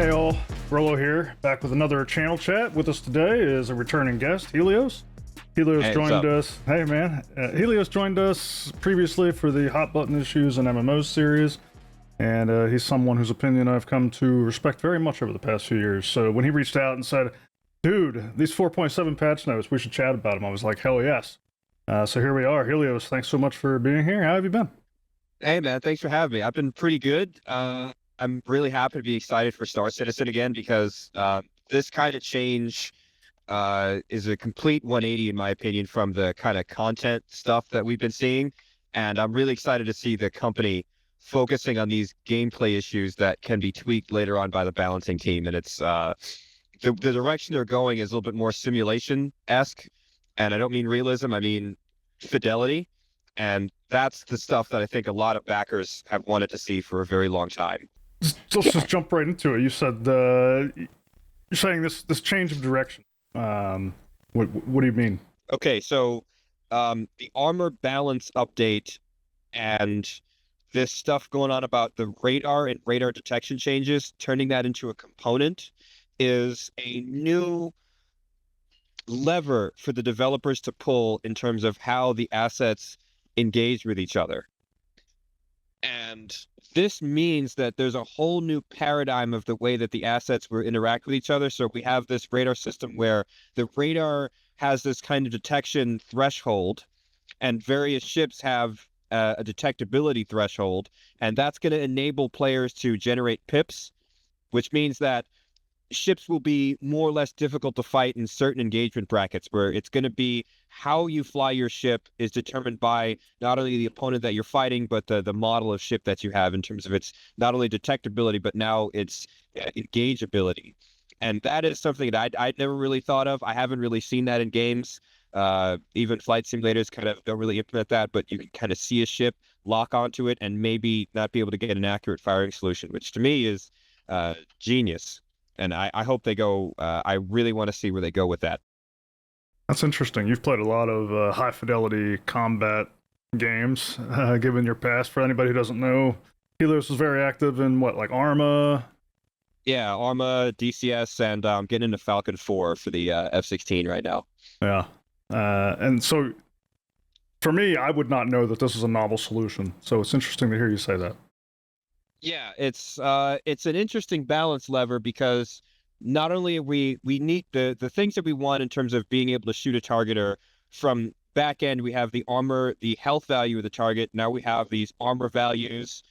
Hey all, Grolo here, back with another channel chat. With us today is a returning guest, Helios. Helios Hey, joined us. Hey man, Helios joined us previously for the Hot Button Issues and MMOs series, and he's someone whose opinion I've come to respect very much over the past few years. So when he reached out and said, "Dude, these 4.7 patch notes, we should chat about them," I was like, "Hell yes!" So here we are. Helios, thanks so much for being here. How have you been? Hey man, thanks for having me. I've been pretty good. I'm really happy to be excited for Star Citizen again because this kind of change is a complete 180 in my opinion from the kind of content stuff that we've been seeing, and I'm really excited to see the company focusing on these gameplay issues that can be tweaked later on by the balancing team. And it's the direction they're going is a little bit more simulation-esque, and I don't mean realism, I mean fidelity. And that's the stuff that I think a lot of backers have wanted to see for a very long time. Let's just jump right into it. You said you're saying this change of direction. What do you mean? Okay, so the armor balance update and this stuff going on about the radar and radar detection changes, turning that into a component, is a new lever for the developers to pull in terms of how the assets engage with each other. And this means that there's a whole new paradigm of the way that the assets will interact with each other. So we have this radar system where the radar has this kind of detection threshold, and various ships have a detectability threshold, and that's going to enable players to generate pips, which means that ships will be more or less difficult to fight in certain engagement brackets, where it's going to be how you fly your ship is determined by not only the opponent that you're fighting, but the model of ship that you have in terms of its not only detectability, but now its engageability. And that is something that I'd never really thought of. I haven't really seen that in games. Even flight simulators kind of don't really implement that, but you can kind of see a ship, lock onto it, and maybe not be able to get an accurate firing solution, which to me is genius. And I hope they go, I really want to see where they go with that. That's interesting. You've played a lot of high fidelity combat games, given your past. For anybody who doesn't know, Helios was very active in what, like Arma? Yeah, Arma, DCS, and getting into Falcon 4 for the F-16 right now. Yeah. And so for me, I would not know that this is a novel solution. So it's interesting to hear you say that. Yeah, it's an interesting balance lever because not only are we need the things that we want in terms of being able to shoot a target, or from back end we have the armor, the health value of the target. Now we have these armor values,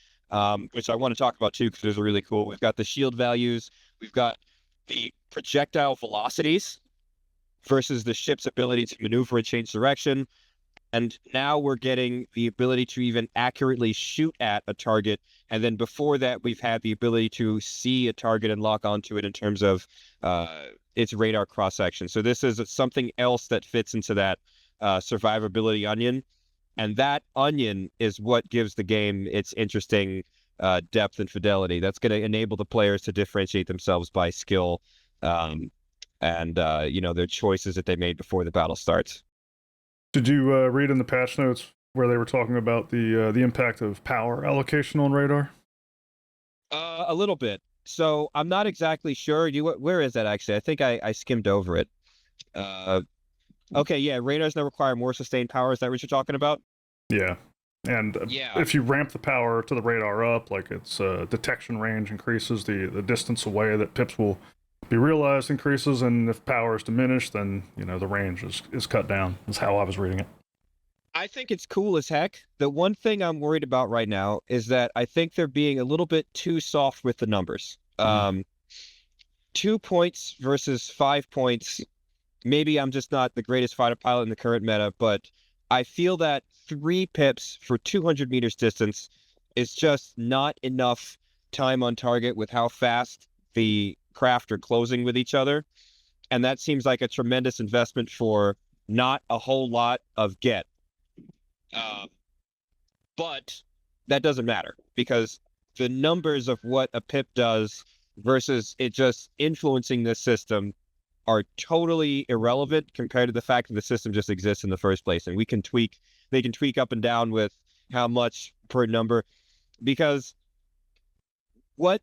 which I want to talk about too because those are really cool. We've got the shield values, we've got the projectile velocities versus the ship's ability to maneuver and change direction. And now we're getting the ability to even accurately shoot at a target. And then before that, we've had the ability to see a target and lock onto it in terms of its radar cross-section. So this is something else that fits into that survivability onion. And that onion is what gives the game its interesting depth and fidelity. That's going to enable the players to differentiate themselves by skill and their choices that they made before the battle starts. Did you read in the patch notes where they were talking about the impact of power allocation on radar? A little bit. So I'm not exactly sure. Where is that actually? I think I skimmed over it. Okay, yeah, radars now require more sustained power. Is that what you're talking about? Yeah. And Yeah. if you ramp the power to the radar up, like its detection range increases, the distance away that pips will be realized increases, and if power is diminished, then the range is cut down. Is how I was reading it. I think it's cool as heck. The one thing I'm worried about right now is that I think they're being a little bit too soft with the numbers. 2 points versus 5 points. Maybe I'm just not the greatest fighter pilot in the current meta, but I feel that 3 pips for 200 meters distance is just not enough time on target with how fast the craft are closing with each other. And that seems like a tremendous investment for not a whole lot of get. But that doesn't matter because the numbers of what a pip does versus it just influencing this system are totally irrelevant compared to the fact that the system just exists in the first place. And they can tweak up and down with how much per number, because what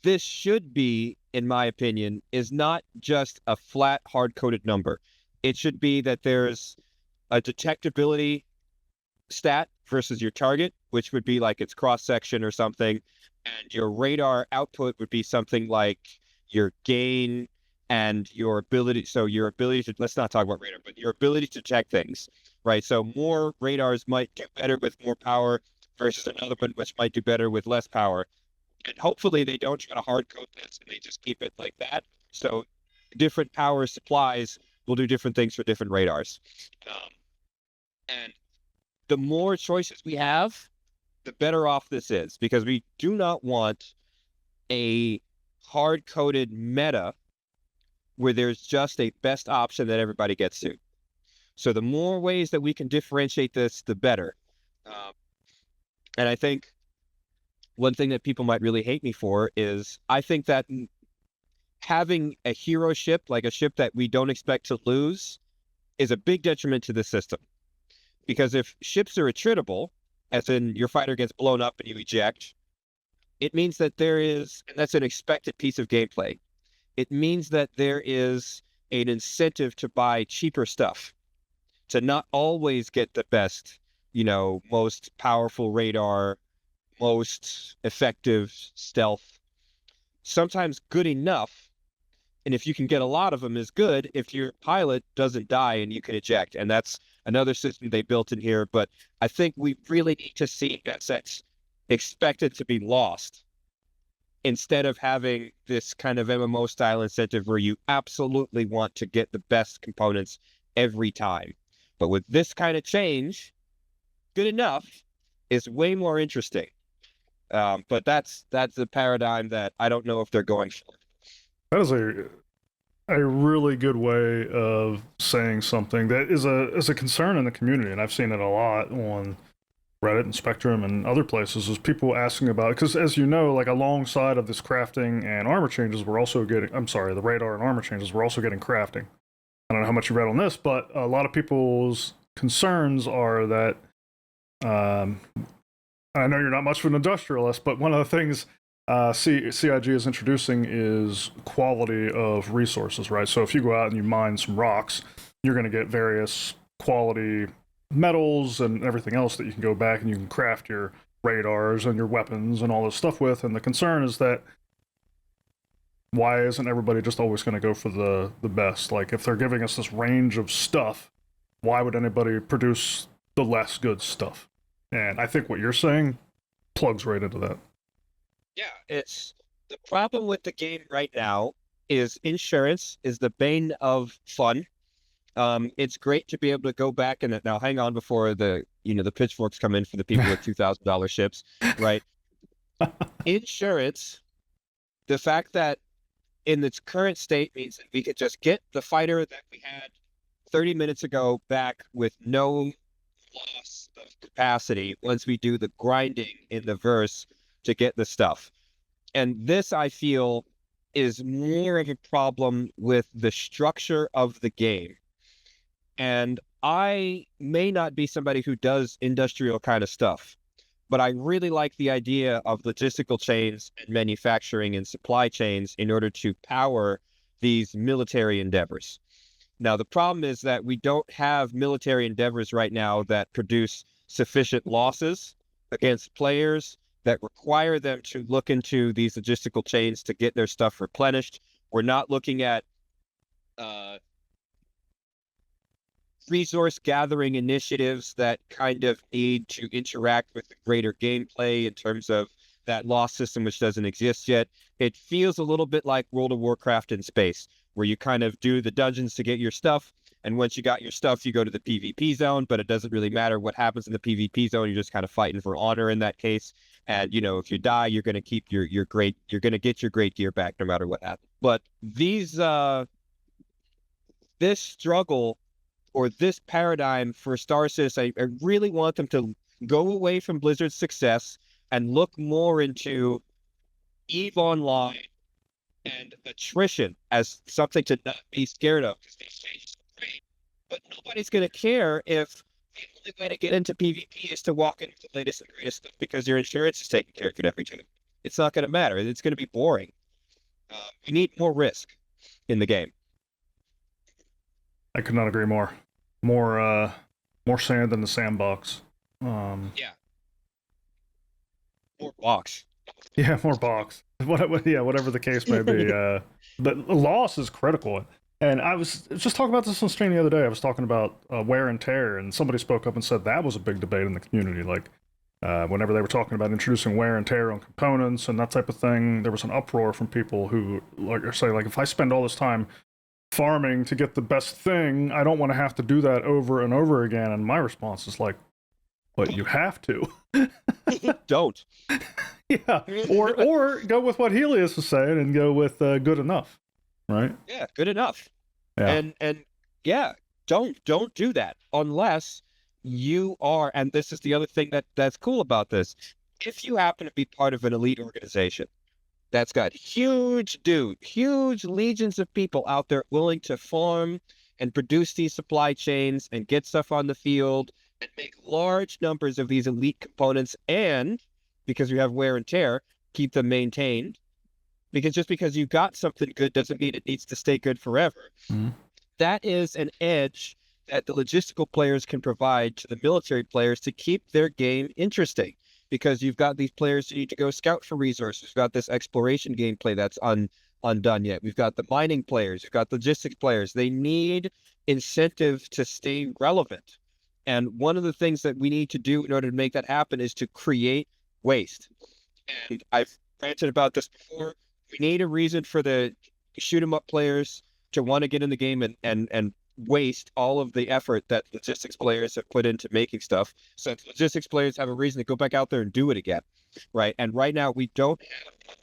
this should be in my opinion, is not just a flat, hard-coded number. It should be that there's a detectability stat versus your target, which would be like its cross-section or something, and your radar output would be something like your gain and your ability. So your ability to, let's not talk about radar, but your ability to detect things, right? So more radars might do better with more power versus another one which might do better with less power. And hopefully they don't try to hard code this and they just keep it like that. So different power supplies will do different things for different radars. And the more choices we have, the better off this is, because we do not want a hard-coded meta where there's just a best option that everybody gets to. So the more ways that we can differentiate this, the better. And I think one thing that people might really hate me for is I think that having a hero ship, like a ship that we don't expect to lose, is a big detriment to the system. Because if ships are attritable, as in your fighter gets blown up and you eject, it means that there is, and that's an expected piece of gameplay, it means that there is an incentive to buy cheaper stuff, to not always get the best, most powerful radar, most effective stealth. Sometimes good enough, and if you can get a lot of them, is good if your pilot doesn't die and you can eject. And that's another system they built in here. But I think we really need to see that's expected to be lost, instead of having this kind of MMO style incentive where you absolutely want to get the best components every time. But with this kind of change, good enough is way more interesting. But that's a paradigm that I don't know if they're going for. That is a really good way of saying something that is a concern in the community, and I've seen it a lot on Reddit and Spectrum and other places, is people asking about, because as you know, like alongside of this crafting and armor changes, we're also getting, I'm sorry, the radar and armor changes, we're also getting crafting. I don't know how much you read on this, but a lot of people's concerns are that, I know you're not much of an industrialist, but one of the things CIG is introducing is quality of resources, right? So if you go out and you mine some rocks, you're going to get various quality metals and everything else that you can go back and you can craft your radars and your weapons and all this stuff with. And the concern is that why isn't everybody just always going to go for the best? Like, if they're giving us this range of stuff, why would anybody produce the less good stuff? And I think what you're saying plugs right into that. Yeah, it's the problem with the game right now is insurance is the bane of fun. It's great to be able to go back and now hang on before the pitchforks come in for the people with $2,000 ships, right? Insurance, the fact that in its current state means that we could just get the fighter that we had 30 minutes ago back with no loss of capacity once we do the grinding in the verse to get the stuff. And this, I feel, is more of a problem with the structure of the game. And I may not be somebody who does industrial kind of stuff, but I really like the idea of logistical chains and manufacturing and supply chains in order to power these military endeavors. Now, the problem is that we don't have military endeavors right now that produce sufficient losses against players that require them to look into these logistical chains to get their stuff replenished. We're not looking at resource gathering initiatives that kind of need to interact with the greater gameplay in terms of that loss system, which doesn't exist yet. It feels a little bit like World of Warcraft in space, where you kind of do the dungeons to get your stuff, and once you got your stuff, you go to the PvP zone, but it doesn't really matter what happens in the PvP zone. You're just kind of fighting for honor in that case. And, if you die, you're going to keep you're going to get your great gear back no matter what happens. But this struggle, or this paradigm for Star Citizen, I really want them to go away from Blizzard's success and look more into EVE Online and Attrition as something to not be scared of, because these changes are great. But nobody's going to care if the only way to get into PvP is to walk into the latest and greatest stuff because your insurance is taking care of it every time. It's not going to matter. It's going to be boring. You need more risk in the game. I could not agree more. More sand in the sandbox. Yeah. More box. Yeah, more box. Whatever the case may be. But loss is critical. And I was just talking about this on stream the other day. I was talking about wear and tear, and somebody spoke up and said that was a big debate in the community. Like, whenever they were talking about introducing wear and tear on components and that type of thing, there was an uproar from people who like say, like, if I spend all this time farming to get the best thing, I don't want to have to do that over and over again. And my response is like, but you have to. Don't. Yeah, or go with what Helios is saying and go with good enough, right? Yeah, good enough. Yeah. And yeah, don't do that unless you are. And this is the other thing that's cool about this. If you happen to be part of an elite organization that's got huge legions of people out there willing to farm and produce these supply chains and get stuff on the field and make large numbers of these elite components, and because you have wear and tear, keep them maintained. Because just because you got something good doesn't mean it needs to stay good forever. Mm-hmm. That is an edge that the logistical players can provide to the military players to keep their game interesting. Because you've got these players who need to go scout for resources. We've got this exploration gameplay that's undone yet. We've got the mining players. We've got logistics players. They need incentive to stay relevant. And one of the things that we need to do in order to make that happen is to create waste. And I've ranted about this before. We need a reason for the shoot 'em up players to want to get in the game and waste all of the effort that logistics players have put into making stuff. So logistics players have a reason to go back out there and do it again, right? And right now we don't have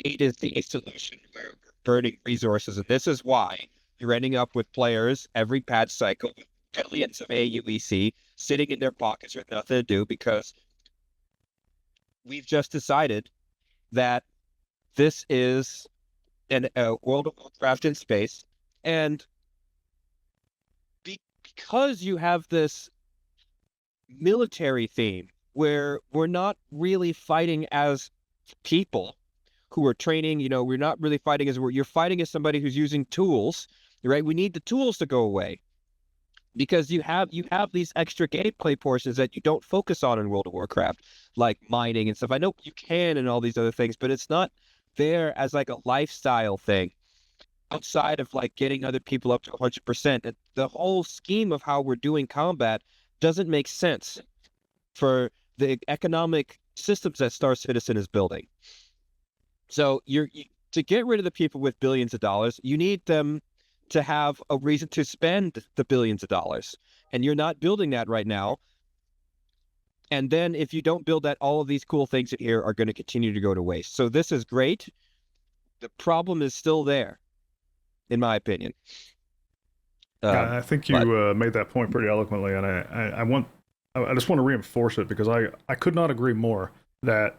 A to Z solution where we're burning resources, and this is why you're ending up with players every patch cycle with billions of AUEC sitting in their pockets with nothing to do, because we've just decided that this is a World of Warcraft in space, and because you have this military theme where we're not really fighting as people who are training, we're not really fighting as you're fighting as somebody who's using tools, right? We need the tools to go away because you have these extra gameplay portions that you don't focus on in World of Warcraft, like mining and stuff. I know you can and all these other things, but it's not there as like a lifestyle thing outside of like getting other people up to 100%. The whole scheme of how we're doing combat doesn't make sense for the economic systems that Star Citizen is building. So to get rid of the people with billions of dollars, you need them to have a reason to spend the billions of dollars. And you're not building that right now. And then if you don't build that, all of these cool things in here are going to continue to go to waste. So this is great. The problem is still there, in my opinion. I think you made that point pretty eloquently, and I just want to reinforce it because I could not agree more that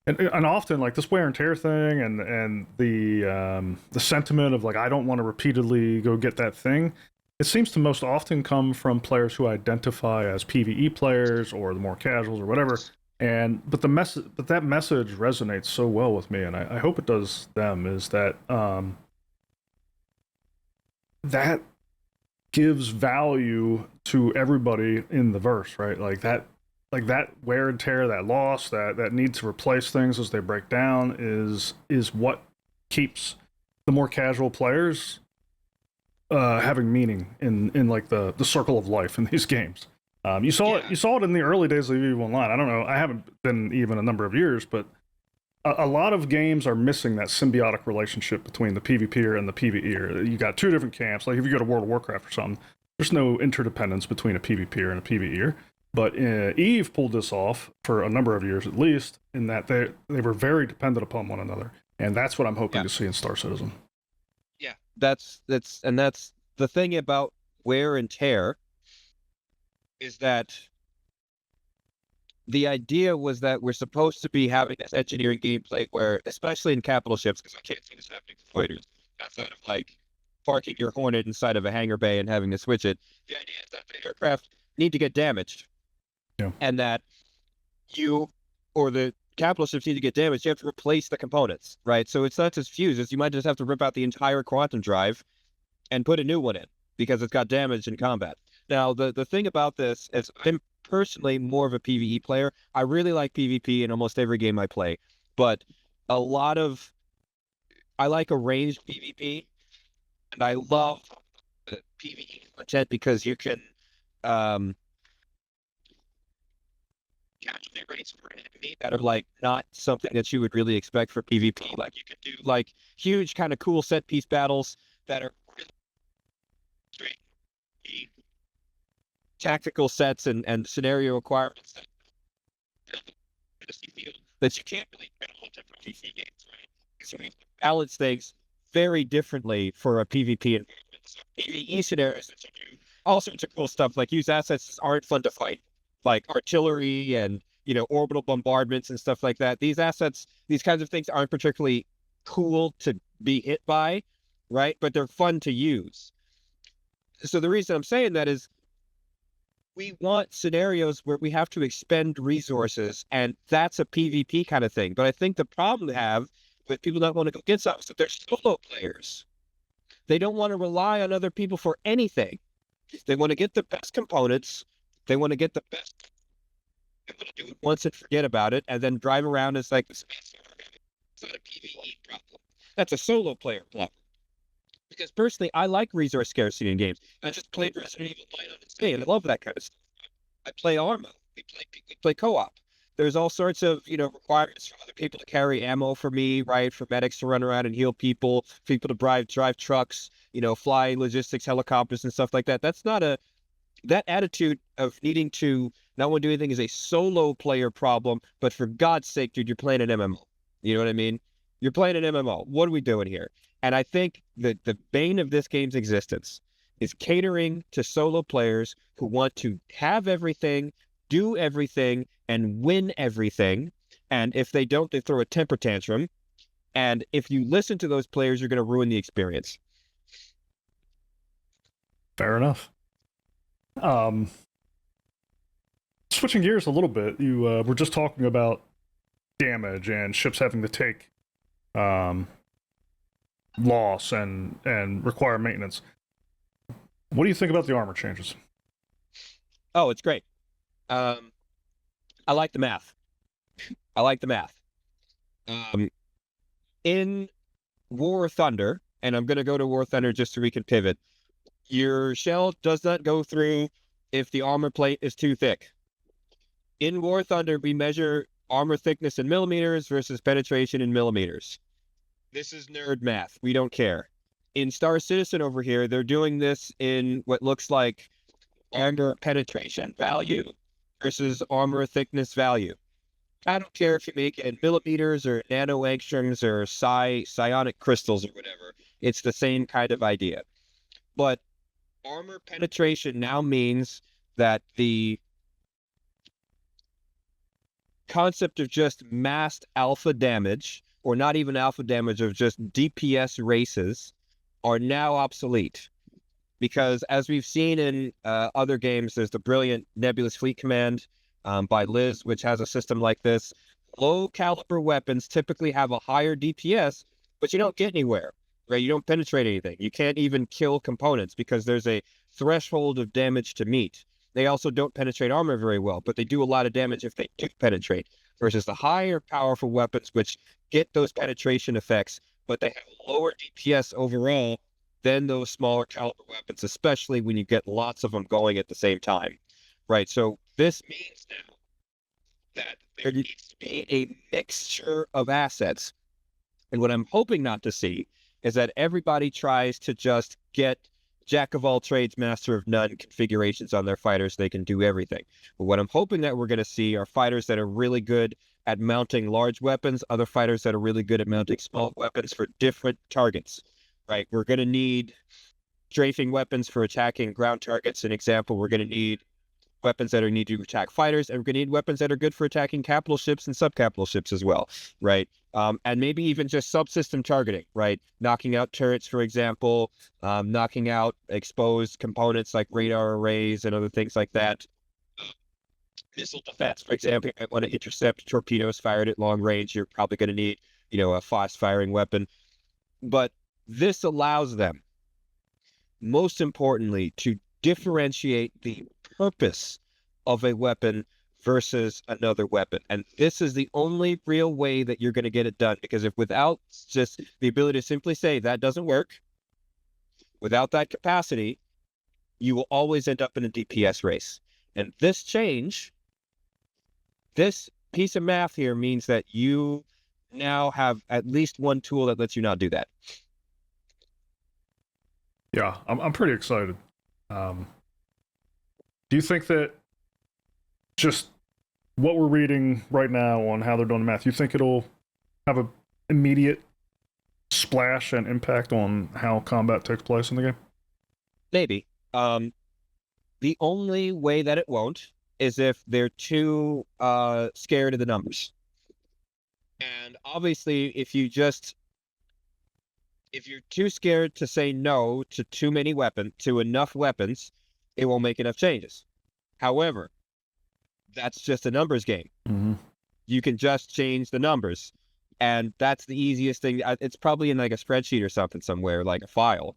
and often like this wear and tear thing and the sentiment of like I don't want to repeatedly go get that thing. It seems to most often come from players who identify as PvE players or the more casuals or whatever. But that message resonates so well with me, and I hope it does them. Is that that gives value to everybody in the verse, right? Like that wear and tear, that loss, that need to replace things as they break down is what keeps the more casual players having meaning in like the circle of life in these games. You saw it in the early days of EVE Online. I don't know. I haven't been EVE in a number of years, but a lot of games are missing that symbiotic relationship between the PvPer and the PvEer. You got two different camps. Like if you go to World of Warcraft or something, there's no interdependence between a PvPer and a PvEer. But EVE pulled this off for a number of years at least, in that they were very dependent upon one another, and that's what I'm hoping to see in Star Citizen. Yeah, that's the thing about wear and tear is that the idea was that we're supposed to be having this engineering gameplay where, especially in capital ships, because I can't see this happening for fighters, outside of like parking your Hornet inside of a hangar bay and having to switch it. The idea is that the aircraft need to get damaged. Yeah. And that you or the capital ships need to get damaged, you have to replace the components, right? So it's not just fuses. You might just have to rip out the entire quantum drive and put a new one in because it's got damage in combat. Now, the thing about this is I'm personally more of a PvE player. I really like PvP in almost every game I play, but I like a ranged PvP, and I love PvE content because you can catch rates for an enemy that are like not something that you would really expect for PvP. Like you could do like huge kind of cool set piece battles that are really tactical sets and scenario requirements that you can't really get all different PC games, right? So we balance things very differently for a PvP environment. So PvE scenarios that you do all sorts of cool stuff, like use assets that aren't fun to fight, like artillery and orbital bombardments and stuff like that. These assets, these kinds of things aren't particularly cool to be hit by, right? But they're fun to use. So the reason I'm saying that is we want scenarios where we have to expend resources, and that's a PvP kind of thing. But I think the problem they have with people not want to go get stuff is that they're solo players. They don't want to rely on other people for anything. They want to get the best components. They want to get the best. They want to do it once and forget about it, and then drive around as like the space. It's not a PvE problem. That's a solo player problem. Because personally, I like resource scarcity in games. I just played Resident Evil 9 on its day, and I love that kind of stuff. I play Arma. We play co-op. There's all sorts of, requirements for other people to carry ammo for me, right? For medics to run around and heal people, for people to drive trucks, fly logistics, helicopters and stuff like that. That's not that attitude of needing to not want to do anything is a solo player problem, but for God's sake, dude, you're playing an MMO. You know what I mean? You're playing an MMO. What are we doing here? And I think that the bane of this game's existence is catering to solo players who want to have everything, do everything, and win everything. And if they don't, they throw a temper tantrum. And if you listen to those players, you're going to ruin the experience. Fair enough. Switching gears a little bit, you were just talking about damage and ships having to take loss and require maintenance. What do you think about the armor changes? Oh, it's great. I like the math. In War Thunder, and I'm going to go to War Thunder just so we can pivot, your shell does not go through if the armor plate is too thick. In War Thunder, we measure armor thickness in millimeters versus penetration in millimeters. This is nerd math. We don't care. In Star Citizen over here, they're doing this in what looks like armor penetration value versus armor thickness value. I don't care if you make it in millimeters or nano angstroms or psionic crystals or whatever. It's the same kind of idea. But armor penetration now means that the concept of just massed alpha damage, or not even alpha damage, of just DPS races, are now obsolete. Because as we've seen in other games, there's the brilliant Nebulous Fleet Command by Liz, which has a system like this. Low caliber weapons typically have a higher DPS, but you don't get anywhere, right? You don't penetrate anything. You can't even kill components because there's a threshold of damage to meet. They also don't penetrate armor very well, but they do a lot of damage if they do penetrate, versus the higher powerful weapons, which get those penetration effects, but they have lower DPS overall than those smaller caliber weapons, especially when you get lots of them going at the same time, right? So this means now that there needs to be a mixture of assets. And what I'm hoping not to see is that everybody tries to just get jack of all trades, master of none configurations on their fighters. They can do everything. But what I'm hoping that we're going to see are fighters that are really good at mounting large weapons, other fighters that are really good at mounting small weapons for different targets, right? We're going to need strafing weapons for attacking ground targets. An example, we're going to need weapons that are needed to attack fighters, and we're going to need weapons that are good for attacking capital ships and subcapital ships as well, right? And maybe even just subsystem targeting, right? Knocking out turrets, for example, knocking out exposed components like radar arrays and other things like that. missile defense. For example, you want to intercept torpedoes fired at long range. You're probably going to need, a fast-firing weapon. But this allows them, most importantly, to differentiate the purpose of a weapon versus another weapon. And this is the only real way that you're going to get it done. Because if without just the ability to simply say that doesn't work, without that capacity, you will always end up in a DPS race. And this change, this piece of math here means that you now have at least one tool that lets you not do that. Yeah, I'm pretty excited. Do you think that just what we're reading right now on how they're doing the math, you think it'll have an immediate splash and impact on how combat takes place in the game? Maybe. The only way that it won't is if they're too scared of the numbers. And obviously, if you're too scared to say no to enough weapons, it won't make enough changes. However, that's just a numbers game. Mm-hmm. You can just change the numbers. And that's the easiest thing. It's probably in like a spreadsheet or something somewhere, like a file.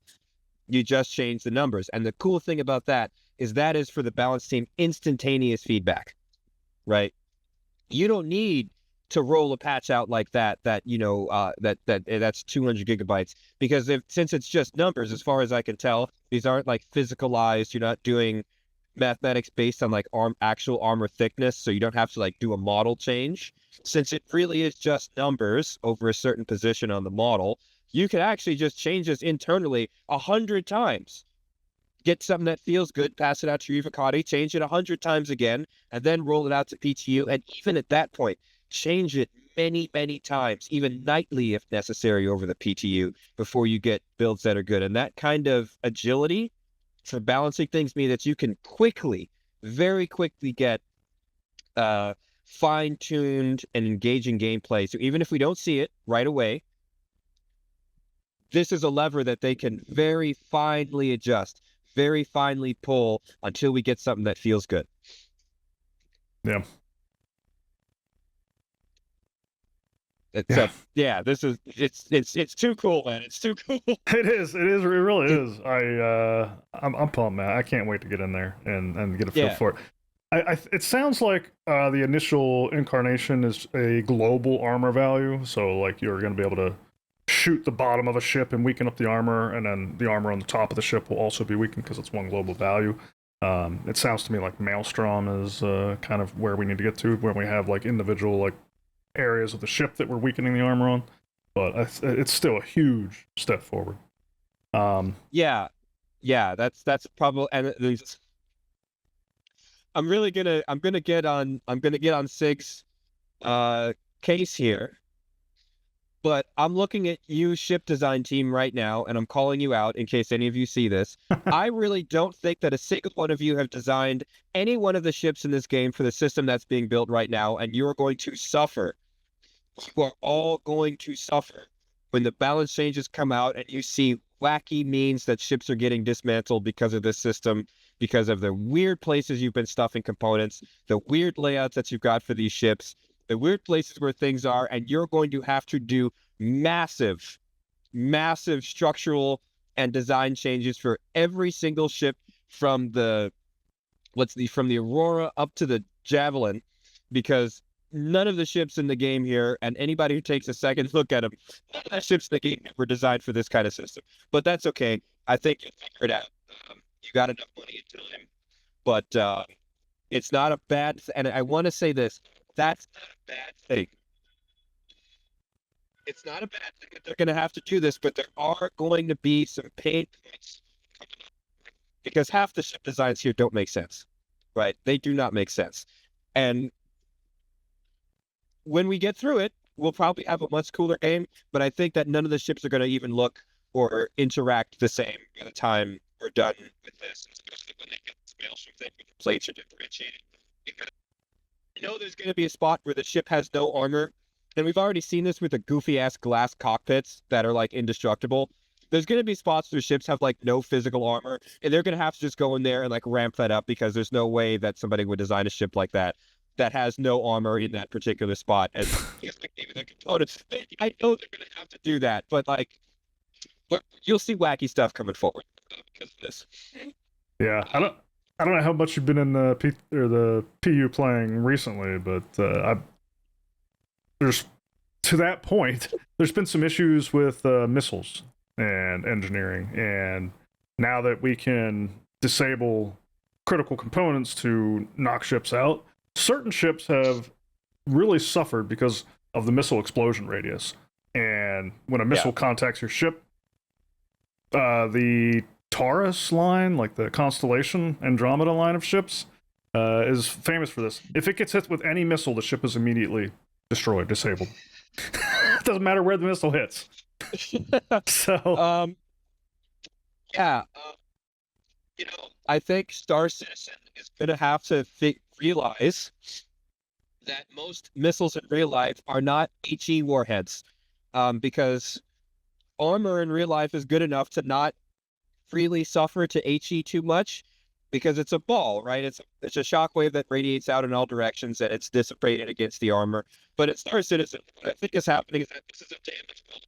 You just change the numbers. And the cool thing about that is for the balance team instantaneous feedback, right? You don't need to roll a patch out like that's 200 gigabytes, because since it's just numbers, as far as I can tell, these aren't like physicalized. You're not doing mathematics based on like actual armor thickness, so you don't have to like do a model change. Since it really is just numbers over a certain position on the model, you can actually just change this internally 100 times. Get something that feels good, pass it out to your Evocati, change it 100 times again, and then roll it out to PTU. And even at that point, change it many, many times, even nightly if necessary, over the PTU before you get builds that are good. And that kind of agility for balancing things means that you can very quickly get fine-tuned and engaging gameplay. So even if we don't see it right away, this is a lever that they can very finely adjust, very finely pull until we get something that feels good. Yeah. It's too cool, man. It's too cool. It really is. I'm pumped, man. I can't wait to get in there and get a feel for it. It sounds like the initial incarnation is a global armor value, so like you're going to be able to shoot the bottom of a ship and weaken up the armor, and then the armor on the top of the ship will also be weakened because it's one global value. It sounds to me like Maelstrom is kind of where we need to get to, where we have like individual like areas of the ship that we're weakening the armor on, but it's still a huge step forward. That's probably, and I'm gonna get on Sig's case here, but I'm looking at you, ship design team, right now, and I'm calling you out in case any of you see this. I really don't think that a single one of you have designed any one of the ships in this game for the system that's being built right now, and you're going to suffer. You are all going to suffer when the balance changes come out and you see wacky means that ships are getting dismantled because of this system, because of the weird places you've been stuffing components, the weird layouts that you've got for these ships, the weird places where things are, and you're going to have to do massive structural and design changes for every single ship from the Aurora up to the Javelin, because none of the ships in the game here, and anybody who takes a second look at them, none of the ships in the game were designed for this kind of system. But that's okay. I think you'll figure it out. You got enough money and time. But it's not a bad and I want to say this. That's not a bad thing. It's not a bad thing that they're going to have to do this, but there are going to be some pain points, because half the ship designs here don't make sense, right? They do not make sense. And when we get through it, we'll probably have a much cooler game, but I think that none of the ships are going to even look or interact the same by the time we're done with this, especially when they get this Maelstrom thing with the plates are differentiated. Because I know there's going to be a spot where the ship has no armor, and we've already seen this with the goofy-ass glass cockpits that are like indestructible. there's going to be spots where ships have like no physical armor, and they're going to have to just go in there and like ramp that up, because there's no way that somebody would design a ship like that has no armor in that particular spot. And like, maybe the components, I know they're going to have to do that, but like, you'll see wacky stuff coming forward because of this. Yeah, I don't know how much you've been in the PU playing recently, but there's to that point, there's been some issues with missiles and engineering, and now that we can disable critical components to knock ships out, certain ships have really suffered because of the missile explosion radius. And when a missile contacts your ship, the Taurus line, like the Constellation Andromeda line of ships, is famous for this. If it gets hit with any missile, the ship is immediately destroyed, disabled. It doesn't matter where the missile hits. So, I think Star Citizen is going to have to realize that most missiles in real life are not HE warheads, because armor in real life is good enough to not really suffer to HE too much, because it's a ball, right? It's a shockwave that radiates out in all directions, and it's dissipated against the armor. But at Star Citizen, what I think is happening is that this is a damage ball.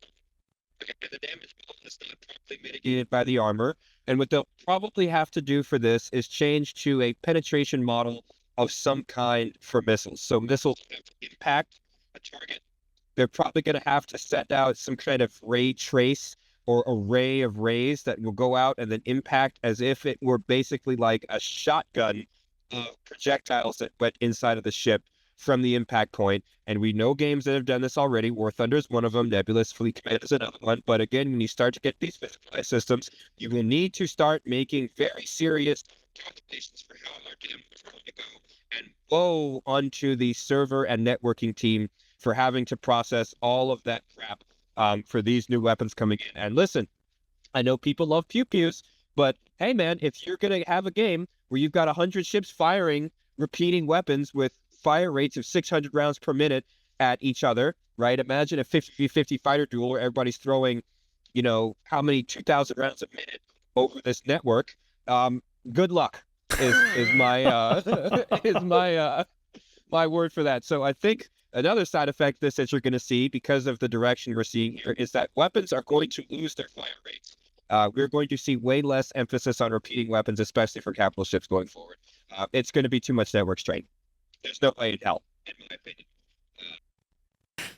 Okay, the damage ball is not properly mitigated by the armor, and what they'll probably have to do for this is change to a penetration model of some kind for missiles. So missiles have to impact a target. They're probably going to have to set out some kind of ray trace or array of rays that will go out and then impact as if it were basically like a shotgun of projectiles that went inside of the ship from the impact point. And we know games that have done this already. War Thunder is one of them. Nebulous Fleet Command is another one. But again, when you start to get these physicalized systems, you will need to start making very serious calculations for how our damage is going to go. And woe onto the server and networking team for having to process all of that crap for these new weapons coming in. And listen, I know people love pew-pews, but hey man, if you're going to have a game where you've got 100 ships firing repeating weapons with fire rates of 600 rounds per minute at each other, right? Imagine a 50v50 fighter duel where everybody's throwing, how many 2,000 rounds a minute over this network. Good luck is my my word for that. So I think another side effect that you're going to see because of the direction we're seeing here is that weapons are going to lose their fire rates. We're going to see way less emphasis on repeating weapons, especially for capital ships going forward. It's going to be too much network strain. There's no way in hell, in my opinion.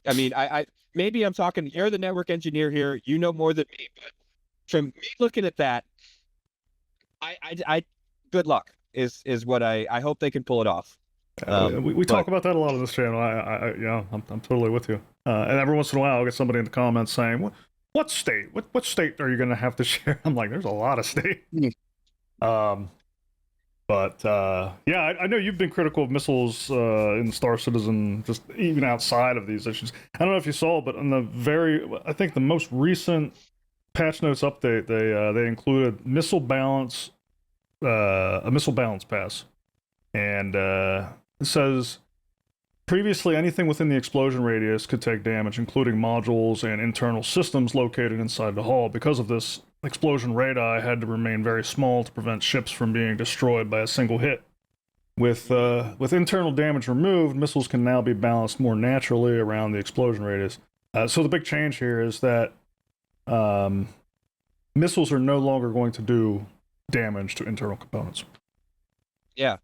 I mean, I maybe I'm talking, you're the network engineer here, you know more than me, but from me looking at that, I good luck is what I hope they can pull it off. We talk about that a lot on this channel. I'm totally with you. And every once in a while, I'll get somebody in the comments saying, "What state? What state are you going to have to share?" I'm like, "There's a lot of state." I know you've been critical of missiles in Star Citizen, just even outside of these issues. I don't know if you saw, but on I think the most recent patch notes update, they included missile balance, a missile balance pass, and it says previously anything within the explosion radius could take damage, including modules and internal systems located inside the hull. Because of this, explosion radii had to remain very small to prevent ships from being destroyed by a single hit. With internal damage removed, missiles can now be balanced more naturally around the explosion radius. So the big change here is that missiles are no longer going to do damage to internal components. Yeah.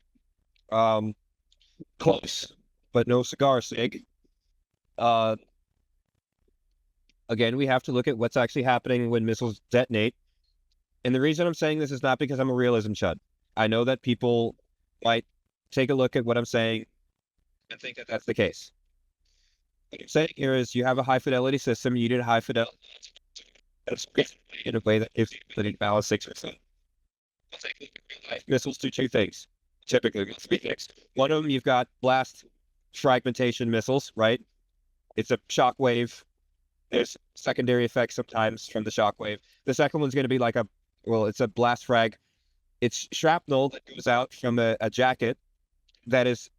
Close, but no cigar, Sig. Again, we have to look at what's actually happening when missiles detonate. And the reason I'm saying this is not because I'm a realism chud. I know that people might take a look at what I'm saying and think that that's the case. What I'm saying here is you have a high fidelity system, you need a high fidelity in a way that gives you the ability to balance 6%. Let's take a look at real life. Missiles do two things. Typically, three things. One of them, you've got blast fragmentation missiles, right? It's a shockwave. There's secondary effects sometimes from the shockwave. The second one's going to be like it's a blast frag. It's shrapnel that goes out from a jacket that is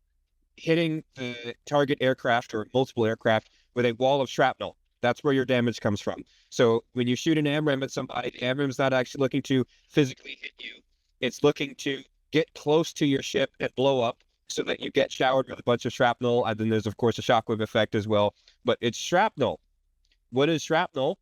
hitting the target aircraft or multiple aircraft with a wall of shrapnel That's where your damage comes from. So when you shoot an AMRAAM at somebody, the AMRAAM's not actually looking to physically hit you. It's looking to get close to your ship and blow up so that you get showered with a bunch of shrapnel. And then there's, of course, a shockwave effect as well. But it's shrapnel. What is shrapnel?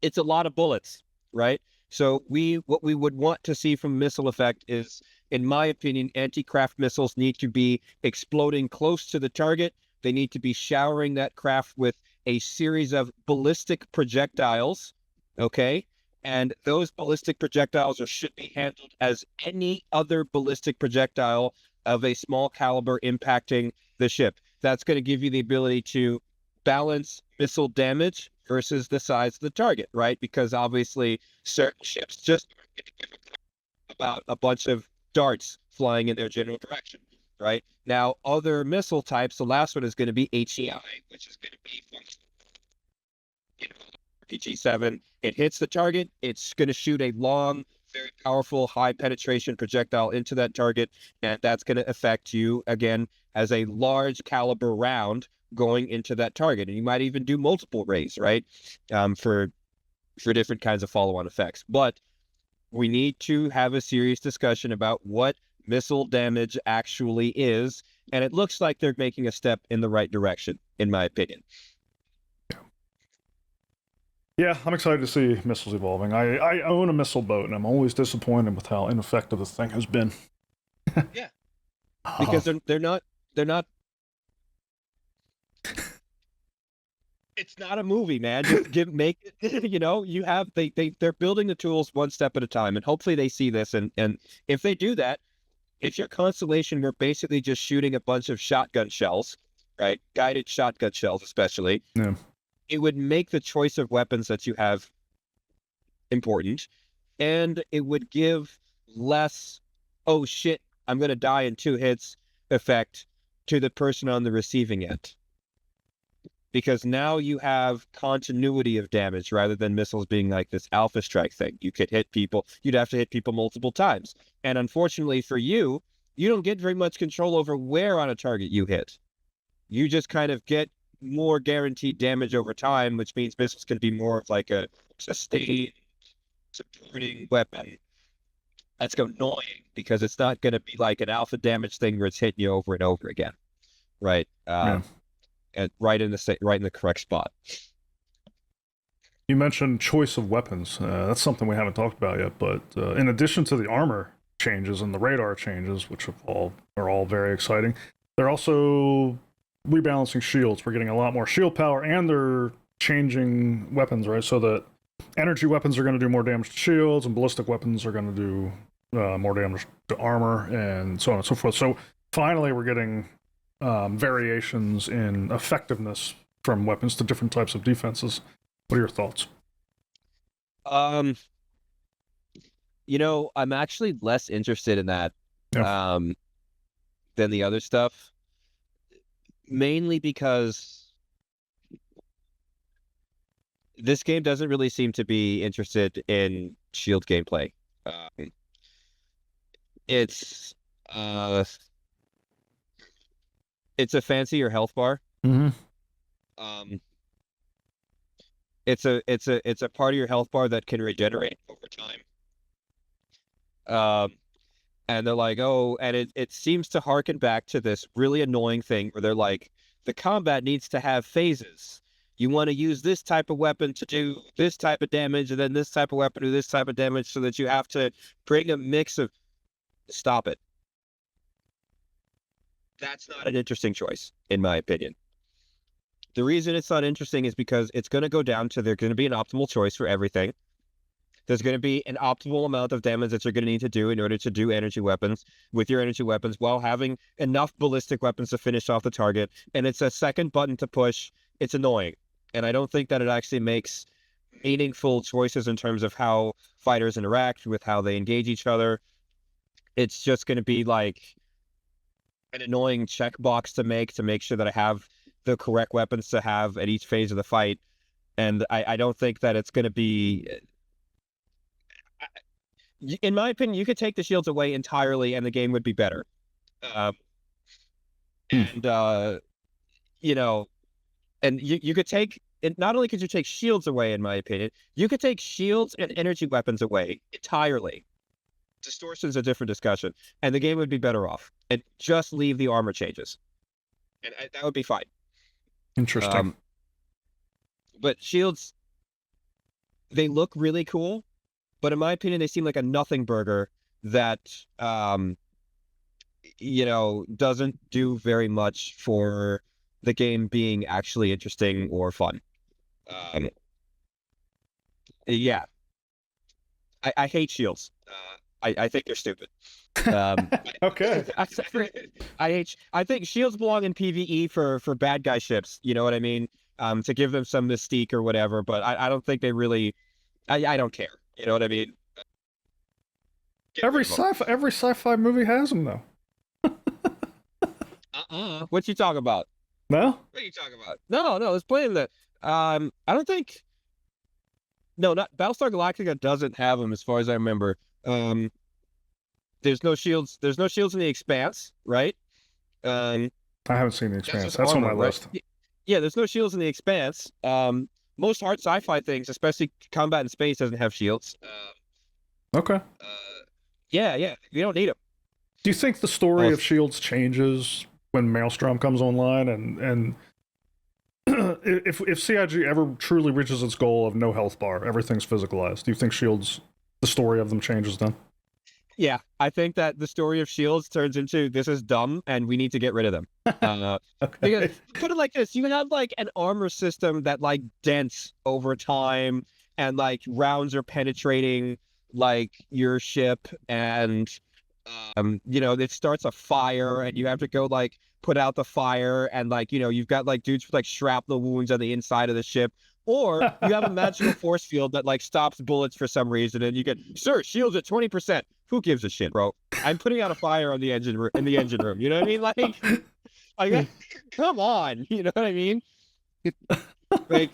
It's a lot of bullets, right? So what we would want to see from missile effect is, in my opinion, anti-craft missiles need to be exploding close to the target. They need to be showering that craft with a series of ballistic projectiles, okay? And those ballistic projectiles should be handled as any other ballistic projectile of a small caliber impacting the ship. That's going to give you the ability to balance missile damage versus the size of the target, right? Because obviously certain ships just aren't going to give about a bunch of darts flying in their general direction, right? Now, other missile types, the last one is going to be HEI, which is going to be functional. You know, RPG-7, it hits the target, it's going to shoot a long, very powerful, high penetration projectile into that target, and that's going to affect you, again, as a large caliber round going into that target. And you might even do multiple rays, right? For different kinds of follow-on effects. But we need to have a serious discussion about what missile damage actually is, and it looks like they're making a step in the right direction, in my opinion. Yeah, I'm excited to see missiles evolving. I own a missile boat, and I'm always disappointed with how ineffective the thing has been. Yeah, because they're not. It's not a movie, man. Just make it. You know, you have they're building the tools one step at a time, and hopefully they see this. And if they do that, if your constellation were basically just shooting a bunch of shotgun shells, right, guided shotgun shells especially, yeah, it would make the choice of weapons that you have important, and it would give less, oh shit, I'm going to die in 2 hits effect to the person on the receiving end. Because now you have continuity of damage rather than missiles being like this alpha strike thing. You could hit people, you'd have to hit people multiple times. And unfortunately for you, you don't get very much control over where on a target you hit. You just kind of get more guaranteed damage over time, which means missiles can be more of like a sustained supporting weapon. That's annoying because it's not going to be like an alpha damage thing where it's hitting you over and over again, right? Yeah. And right in the correct spot. You mentioned choice of weapons. That's something we haven't talked about yet. But in addition to the armor changes and the radar changes, which are all very exciting, they're also rebalancing shields. We're getting a lot more shield power, and they're changing weapons, right? So that energy weapons are going to do more damage to shields, and ballistic weapons are going to do more damage to armor, and so on and so forth. So finally, we're getting variations in effectiveness from weapons to different types of defenses. What are your thoughts? You know, I'm actually less interested in that than the other stuff, mainly because this game doesn't really seem to be interested in shield gameplay. It's a fancier health bar. Mm-hmm. It's a part of your health bar that can regenerate over time. And they're like, oh, and it seems to harken back to this really annoying thing where they're like, the combat needs to have phases. You want to use this type of weapon to do this type of damage, and then this type of weapon to do this type of damage, so that you have to bring a mix of. Stop it. That's not an interesting choice, in my opinion. The reason it's not interesting is because it's going to go down to there's going to be an optimal choice for everything. There's going to be an optimal amount of damage that you're going to need to do in order to do energy weapons with your energy weapons while having enough ballistic weapons to finish off the target. And it's a second button to push. It's annoying. And I don't think that it actually makes meaningful choices in terms of how fighters interact with how they engage each other. It's just going to be like an annoying checkbox to make sure that I have the correct weapons to have at each phase of the fight. And I don't think that it's going to be... In my opinion, you could take the shields away entirely and the game would be better. And, you know, and you could take not only could you take shields away, in my opinion, you could take shields and energy weapons away entirely. Distortion's a different discussion, and the game would be better off. And just leave the armor changes, and that would be fine. Interesting. But shields, they look really cool, but in my opinion, they seem like a nothing burger that doesn't do very much for the game being actually interesting or fun. Yeah, I hate shields. I think they're stupid. Okay. I think shields belong in PvE for bad guy ships. You know what I mean? To give them some mystique or whatever. But I don't think they really. I don't care. You know what I mean? Every sci-fi movie has them though. What you talking about? No? What are you talking about? No, it's playing that. I don't think. No, not Battlestar Galactica doesn't have them as far as I remember. There's no shields. There's no shields in the Expanse, right? I haven't seen the Expanse. That's on my list. Right? Yeah, there's no shields in the Expanse. Most hard sci-fi things, especially combat in space, doesn't have shields. Okay. Yeah, you don't need them. Do you think the story of shields changes when Maelstrom comes online, and if CIG ever truly reaches its goal of no health bar, everything's physicalized? Do you think shields, the story of them changes then? Yeah, I think that the story of shields turns into this is dumb and we need to get rid of them. Okay. Because put it like this: you have like an armor system that like dents over time, and like rounds are penetrating like your ship, and it starts a fire, and you have to go like put out the fire, and like you've got like dudes with like shrapnel wounds on the inside of the ship. Or you have a magical force field that like stops bullets for some reason, and you get, sir, shields at 20%. Who gives a shit, bro? I'm putting out a fire on the engine room. You know what I mean? Like, come on. You know what I mean? Like,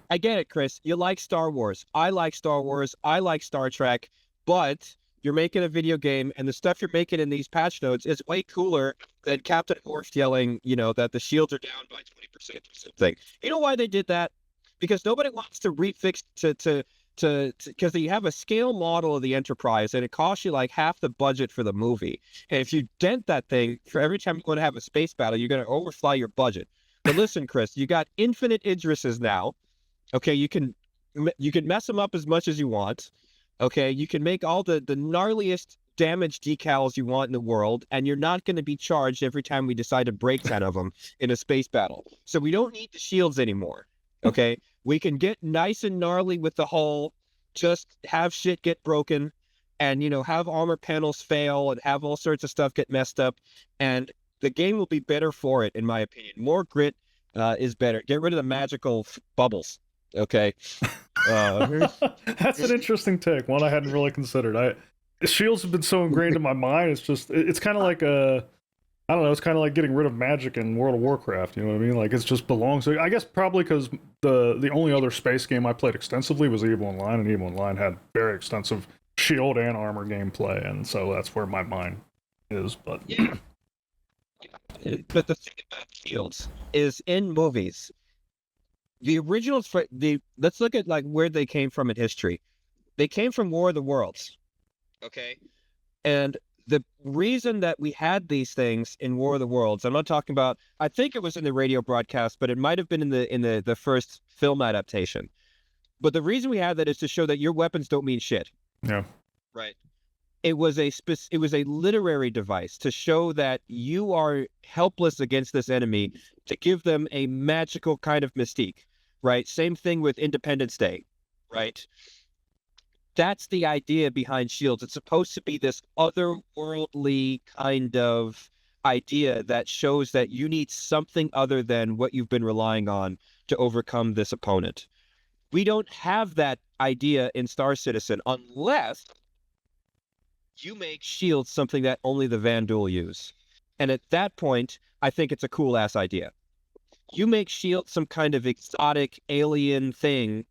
I get it, Chris. You like Star Wars. I like Star Wars. I like Star Trek. But you're making a video game, and the stuff you're making in these patch notes is way cooler than Captain Horst yelling, that the shields are down by 20% or something. You know why they did that? Because nobody wants to refix because you have a scale model of the Enterprise and it costs you like half the budget for the movie. And if you dent that thing for every time you want to have a space battle, you're going to overfly your budget. But listen, Chris, you got infinite Idrises now. Okay, you can mess them up as much as you want. Okay, you can make all the gnarliest damage decals you want in the world, and you're not going to be charged every time we decide to break 10 of them in a space battle. So we don't need the shields anymore. Okay, we can get nice and gnarly with the hull, just have shit get broken, and have armor panels fail and have all sorts of stuff get messed up, and the game will be better for it, in my opinion. More grit is better. Get rid of the magical bubbles. Okay. That's an interesting take, one I hadn't really considered. Shields have been so ingrained in my mind. It's kind of like I don't know, it's kind of like getting rid of magic in World of Warcraft, you know what I mean? Like, it just belongs to, I guess probably because the only other space game I played extensively was EVE Online, and EVE Online had very extensive shield and armor gameplay, and so that's where my mind is, but... Yeah. But the thing about shields is, in movies, the originals, let's look at like where they came from in history. They came from War of the Worlds, okay? And the reason that we had these things in War of the Worlds, I'm not talking about, I think it was in the radio broadcast, but it might have been in the first film adaptation. But the reason we had that is to show that your weapons don't mean shit. Yeah. Right. It was a literary device to show that you are helpless against this enemy, to give them a magical kind of mystique, right? Same thing with Independence Day, right? That's the idea behind shields. It's supposed to be this otherworldly kind of idea that shows that you need something other than what you've been relying on to overcome this opponent. We don't have that idea in Star Citizen unless you make shields something that only the Vanduul use. And at that point, I think it's a cool-ass idea. You make shields some kind of exotic alien thing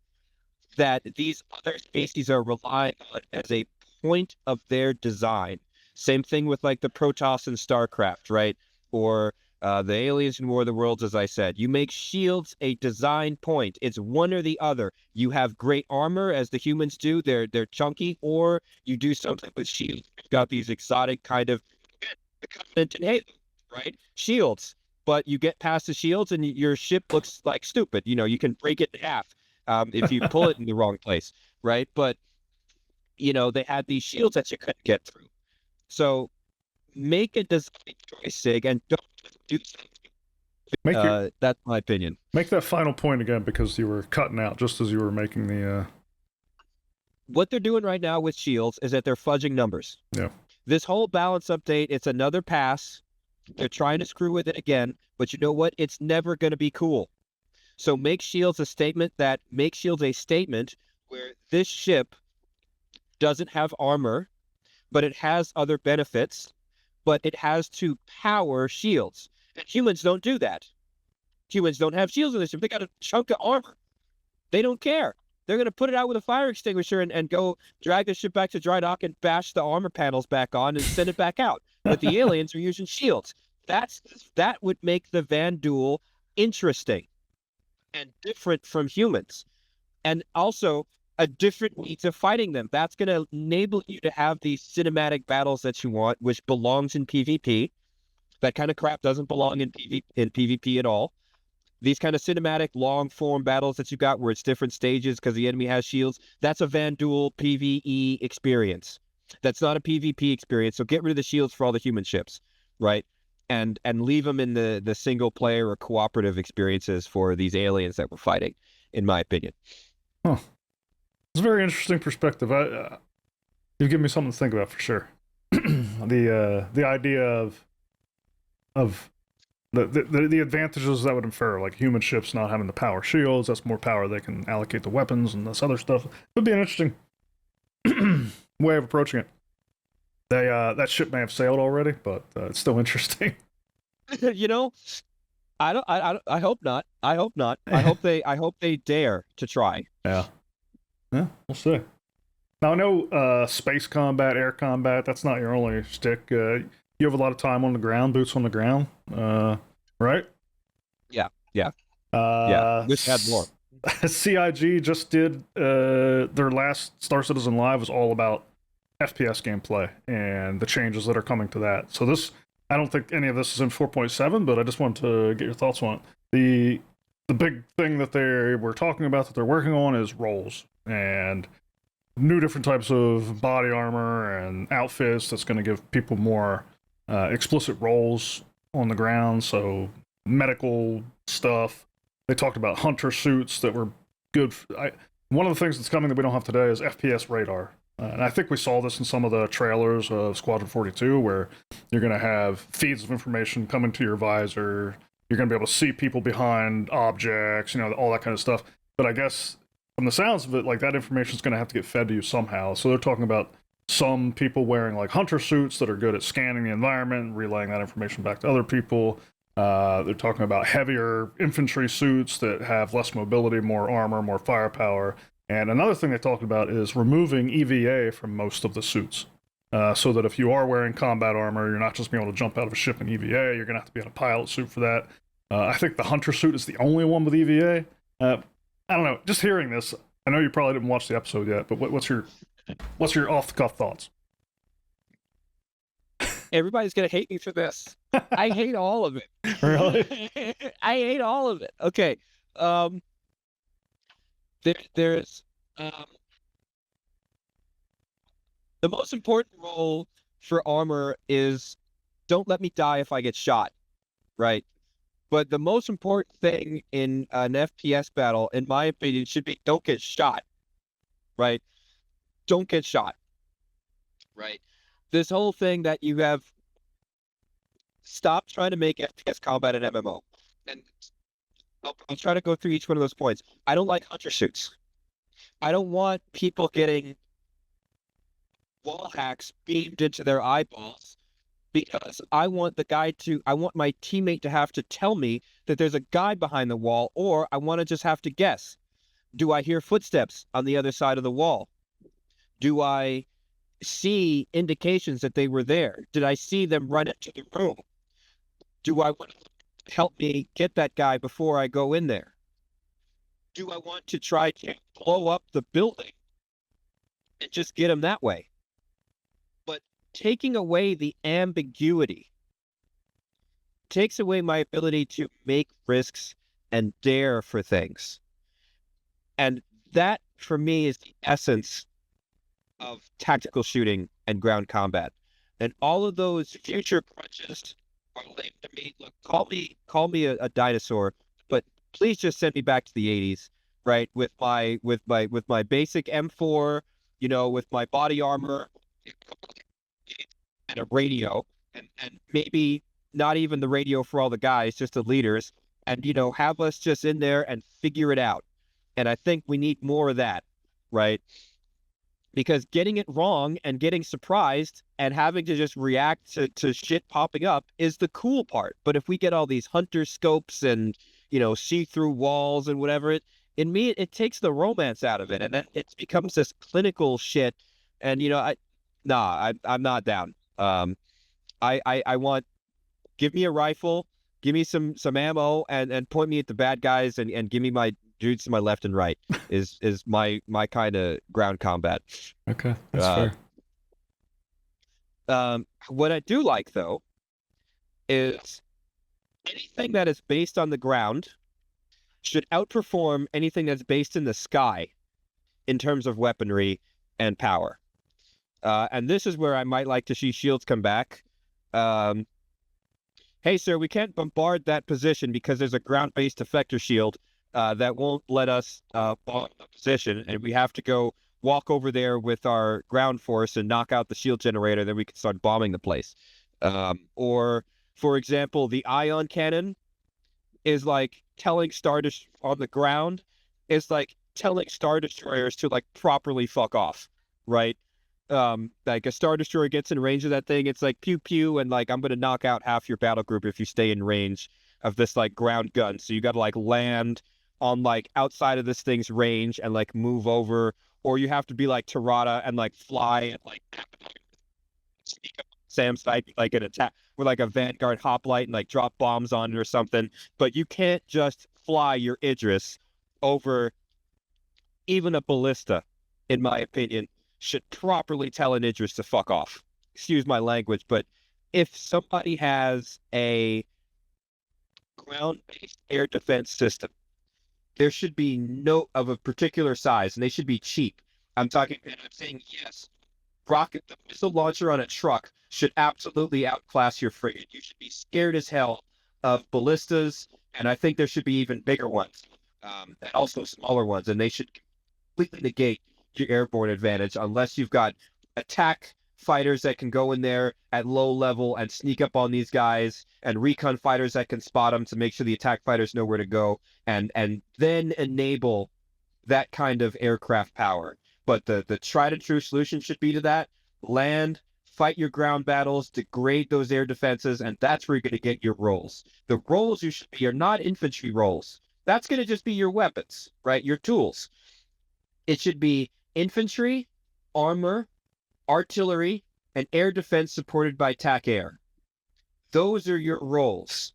that these other species are relying on as a point of their design. Same thing with like the Protoss and StarCraft, right? Or The aliens in War of the Worlds, as I said, you make shields a design point. It's one or the other. You have great armor, as the humans do. They're chunky, or you do something with shields. You've got these exotic kind of the Covenant and Halo, right? Shields, but you get past the shields and your ship looks like stupid. You can break it in half if you pull it in the wrong place, right? But they had these shields that you couldn't get through. So make a design choice, Sig, and don't do something. That's my opinion. Make that final point again, because you were cutting out just as you were making the. What they're doing right now with shields is that they're fudging numbers. Yeah. This whole balance update, it's another pass. They're trying to screw with it again, but you know what? It's never going to be cool. So make shields a statement where this ship doesn't have armor, but it has other benefits, but it has to power shields. And humans don't do that. Humans don't have shields in this ship. They got a chunk of armor. They don't care. They're going to put it out with a fire extinguisher and go drag the ship back to dry dock and bash the armor panels back on and send it back out. But the aliens are using shields. That would make the Van Duel interesting and different from humans. And also a different means of fighting them. That's going to enable you to have these cinematic battles that you want, which belongs in PvP. That kind of crap doesn't belong in PvP at all. These kind of cinematic long-form battles that you got where it's different stages because the enemy has shields, that's a Van Duel PvE experience. That's not a PvP experience, so get rid of the shields for all the human ships, right? And leave them in the single-player or cooperative experiences for these aliens that we're fighting, in my opinion. Huh. It's a very interesting perspective. You've given me something to think about for sure. The idea of the advantages that would infer, like human ships not having the power shields, that's more power they can allocate to weapons and this other stuff. It would be an interesting way of approaching it. That ship may have sailed already, but it's still interesting. I hope not. I hope not. I hope they dare to try. Yeah, we'll see. Now I know space combat, air combat, that's not your only stick. You have a lot of time on the ground, boots on the ground, right? Yeah. Wish had more. CIG just did their last Star Citizen Live was all about FPS gameplay and the changes that are coming to that. So I don't think any of this is in 4.7, but I just wanted to get your thoughts on it. The big thing that they were talking about that they're working on is roles and new different types of body armor and outfits that's going to give people more explicit roles on the ground. So medical stuff. They talked about hunter suits that were good. One of the things that's coming that we don't have today is FPS radar. And I think we saw this in some of the trailers of Squadron 42, where you're going to have feeds of information coming to your visor. You're going to be able to see people behind objects, all that kind of stuff. But I guess from the sounds of it, like that information is going to have to get fed to you somehow. So they're talking about some people wearing like hunter suits that are good at scanning the environment and relaying that information back to other people. They're talking about heavier infantry suits that have less mobility, more armor, more firepower. And another thing they talked about is removing EVA from most of the suits. So that if you are wearing combat armor, you're not just being able to jump out of a ship in EVA, you're going to have to be in a pilot suit for that. I think the hunter suit is the only one with EVA. I don't know. Just hearing this, I know you probably didn't watch the episode yet, but what's your off-the-cuff thoughts? Everybody's going to hate me for this. I hate all of it. Really? I hate all of it. Okay. There's the most important role for armor is don't let me die if I get shot, right? But the most important thing in an FPS battle, in my opinion, should be don't get shot, right? Don't get shot, right? This whole thing that you have, stop trying to make FPS combat an MMO. And I'll try to go through each one of those points. I don't like hunter suits. I don't want people getting wall hacks beamed into their eyeballs because I want my teammate to have to tell me that there's a guy behind the wall, or I want to just have to guess. Do I hear footsteps on the other side of the wall? Do I see indications that they were there? Did I see them run into the room? Do I want to help me get that guy before I go in there? Do I want to try to blow up the building and just get him that way? But taking away the ambiguity takes away my ability to make risks and dare for things. And that, for me, is the essence of tactical shooting and ground combat. And all of those future crunches are lame to me. Look, call me a dinosaur, but please just send me back to the 80s, right? With my basic M4, with my body armor and a radio, and maybe not even the radio for all the guys, just the leaders, and have us just in there and figure it out. And I think we need more of that, right? Because getting it wrong and getting surprised and having to just react to shit popping up is the cool part. But if we get all these hunter scopes and, see-through walls and whatever, it takes the romance out of it. And then it becomes this clinical shit. And, I'm not down. I want, give me a rifle, give me some ammo, and point me at the bad guys, and give me my dudes to my left and right is my kind of ground combat. Okay, that's fair. What I do like, though, is anything that is based on the ground should outperform anything that's based in the sky in terms of weaponry and power. And this is where I might like to see shields come back. Hey, sir, we can't bombard that position because there's a ground-based effector shield that won't let us bomb the position, and we have to go walk over there with our ground force and knock out the shield generator, then we can start bombing the place. Or, for example, the ion cannon is like telling on the ground is like telling Star Destroyers to like properly fuck off, right? Like a Star Destroyer gets in range of that thing, it's like pew pew, and like I'm gonna knock out half your battle group if you stay in range of this like ground gun. So you gotta like land on like outside of this thing's range and like move over, or you have to be like Tirada and like fly and like sneak up Sam's side like an attack with like a Vanguard hoplite and like drop bombs on it or something. But you can't just fly your Idris over even a ballista, in my opinion. Should properly tell an Idris to fuck off. Excuse my language, but if somebody has a ground-based air defense system, there should be no of a particular size, and they should be cheap. I'm saying yes. The missile launcher on a truck should absolutely outclass your frigate. You should be scared as hell of ballistas, and I think there should be even bigger ones, and also smaller ones, and they should completely negate your airborne advantage unless you've got attack fighters that can go in there at low level and sneak up on these guys, and recon fighters that can spot them to make sure the attack fighters know where to go, and then enable that kind of aircraft power. But the tried and true solution should be to that: land, fight your ground battles, degrade those air defenses, and that's where you're going to get your rolls. The rolls you should be are not infantry rolls. That's going to just be your weapons, right? Your tools. It should be infantry, armor, artillery, and air defense supported by TAC air. Those are your roles.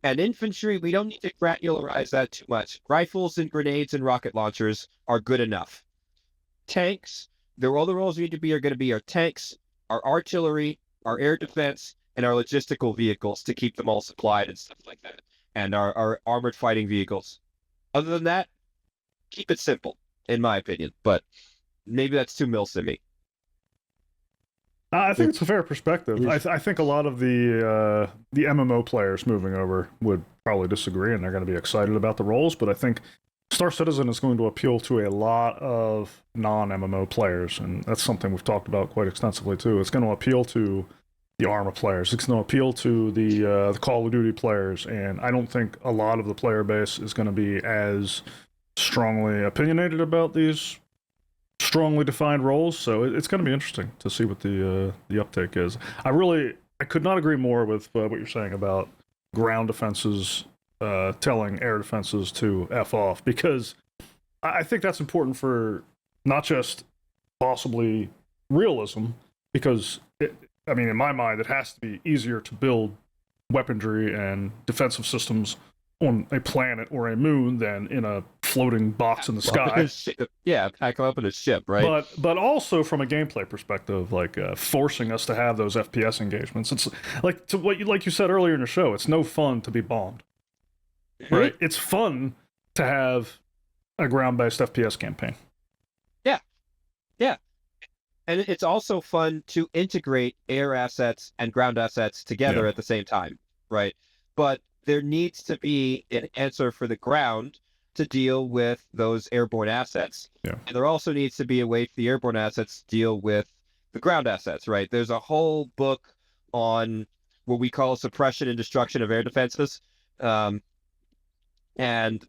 And infantry, we don't need to granularize that too much. Rifles and grenades and rocket launchers are good enough. Tanks, all the roles we need to be are going to be our tanks, our artillery, our air defense, and our logistical vehicles to keep them all supplied and stuff like that. And our armored fighting vehicles. Other than that, keep it simple, in my opinion. But maybe that's too milsim-y. I think it's a fair perspective. I think a lot of the MMO players moving over would probably disagree, and they're going to be excited about the roles. But I think Star Citizen is going to appeal to a lot of non-MMO players, and that's something we've talked about quite extensively too. It's going to appeal to the Arma players. It's going to appeal to the Call of Duty players, and I don't think a lot of the player base is going to be as strongly opinionated about these strongly defined roles. So it's going to be interesting to see what the uptake is. I could not agree more with what you're saying about ground defenses telling air defenses to F off, because I think that's important for not just possibly realism, because in my mind, it has to be easier to build weaponry and defensive systems on a planet or a moon than in a floating box in the sky. Yeah, pack them up in a ship, right? But also from a gameplay perspective, like forcing us to have those FPS engagements. It's like like you said earlier in the show. It's no fun to be bombed, right? It's fun to have a ground-based FPS campaign. Yeah. And it's also fun to integrate air assets and ground assets together at the same time, right? But there needs to be an answer for the ground to deal with those airborne assets. Yeah. And there also needs to be a way for the airborne assets to deal with the ground assets, right? There's a whole book on what we call suppression and destruction of air defenses. And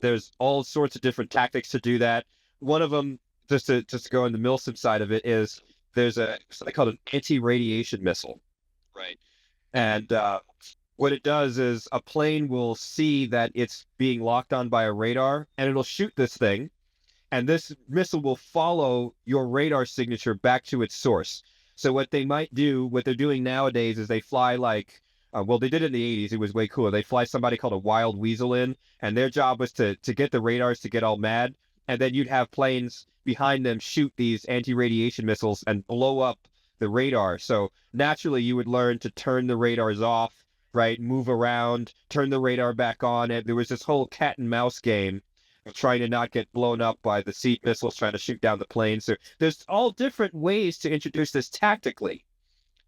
there's all sorts of different tactics to do that. One of them, just to go on the Milsim side of it, is there's something called an anti-radiation missile, right? And what it does is a plane will see that it's being locked on by a radar, and it'll shoot this thing, and this missile will follow your radar signature back to its source. So what they're doing nowadays is they fly like, well, they did it in the 80s. It was way cooler. They fly somebody called a wild weasel in, and their job was to get the radars to get all mad, and then you'd have planes behind them shoot these anti-radiation missiles and blow up the radar. So naturally, you would learn to turn the radars off, right? Move around, turn the radar back on. And there was this whole cat and mouse game of trying to not get blown up by the seed missiles trying to shoot down the planes. So there's all different ways to introduce this tactically,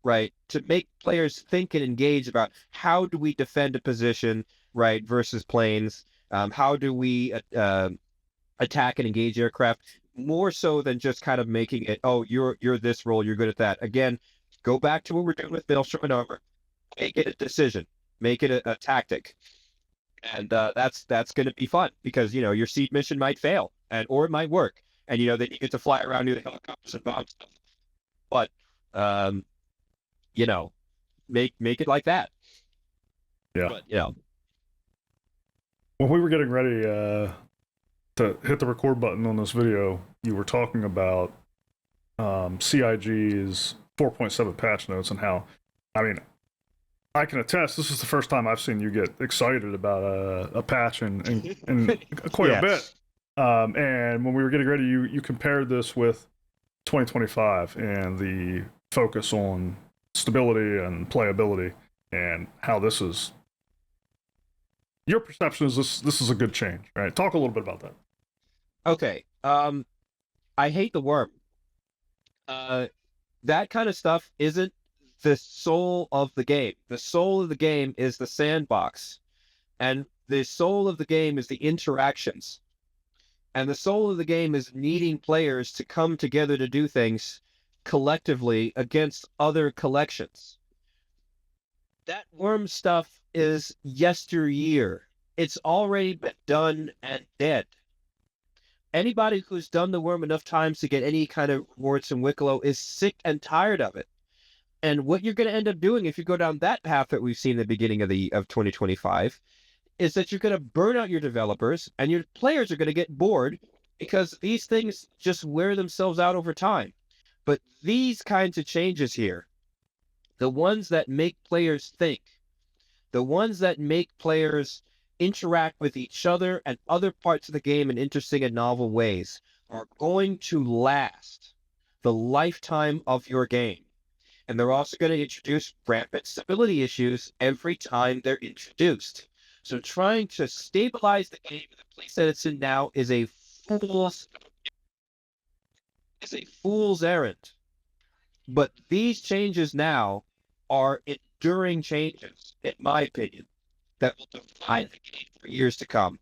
right? To make players think and engage about how do we defend a position, right, versus planes. How do we attack and engage aircraft, more so than just kind of making it, oh, you're this role, you're good at that. Again, go back to what we're doing with Maelstrom and Armor. Make it a decision. Make it a tactic. And that's going to be fun because, your seed mission might fail or it might work. And, then you get to fly around near the helicopters and bomb stuff. But, make it like that. Yeah. But, when we were getting ready to hit the record button on this video, you were talking about CIG's 4.7 patch notes and how, I can attest, this is the first time I've seen you get excited about a patch in quite a bit. And when we were getting ready, you compared this with 2025 and the focus on stability and playability and how this is... Your perception is this is a good change, right? Talk a little bit about that. Okay. I hate the worm. That kind of stuff isn't the soul of the game. The soul of the game is the sandbox. And the soul of the game is the interactions. And the soul of the game is needing players to come together to do things collectively against other collections. That worm stuff is yesteryear. It's already been done and dead. Anybody who's done the worm enough times to get any kind of rewards from Wicklow is sick and tired of it. And what you're going to end up doing if you go down that path that we've seen at the beginning of 2025 is that you're going to burn out your developers and your players are going to get bored because these things just wear themselves out over time. But these kinds of changes here, the ones that make players think, the ones that make players interact with each other and other parts of the game in interesting and novel ways, are going to last the lifetime of your game. And they're also going to introduce rampant stability issues every time they're introduced. So trying to stabilize the game in the place that it's in now is a fool's errand. But these changes now are enduring changes, in my opinion, that will define the game for years to come.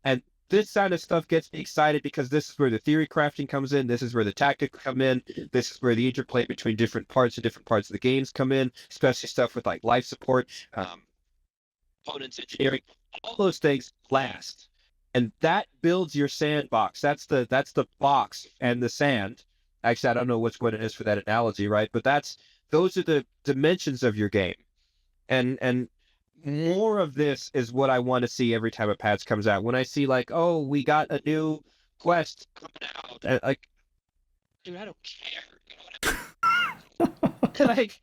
And this kind of stuff gets me excited because this is where the theory crafting comes in. This is where the tactics come in. This is where the interplay between different parts of the games come in, especially stuff with like life support, opponents engineering. All those things last. And that builds your sandbox. That's the box and the sand. Actually, I don't know what it is for that analogy, right? But those are the dimensions of your game. And more of this is what I want to see every time a patch comes out. When I see like, oh, we got a new quest coming out, like, dude, I don't care. Like,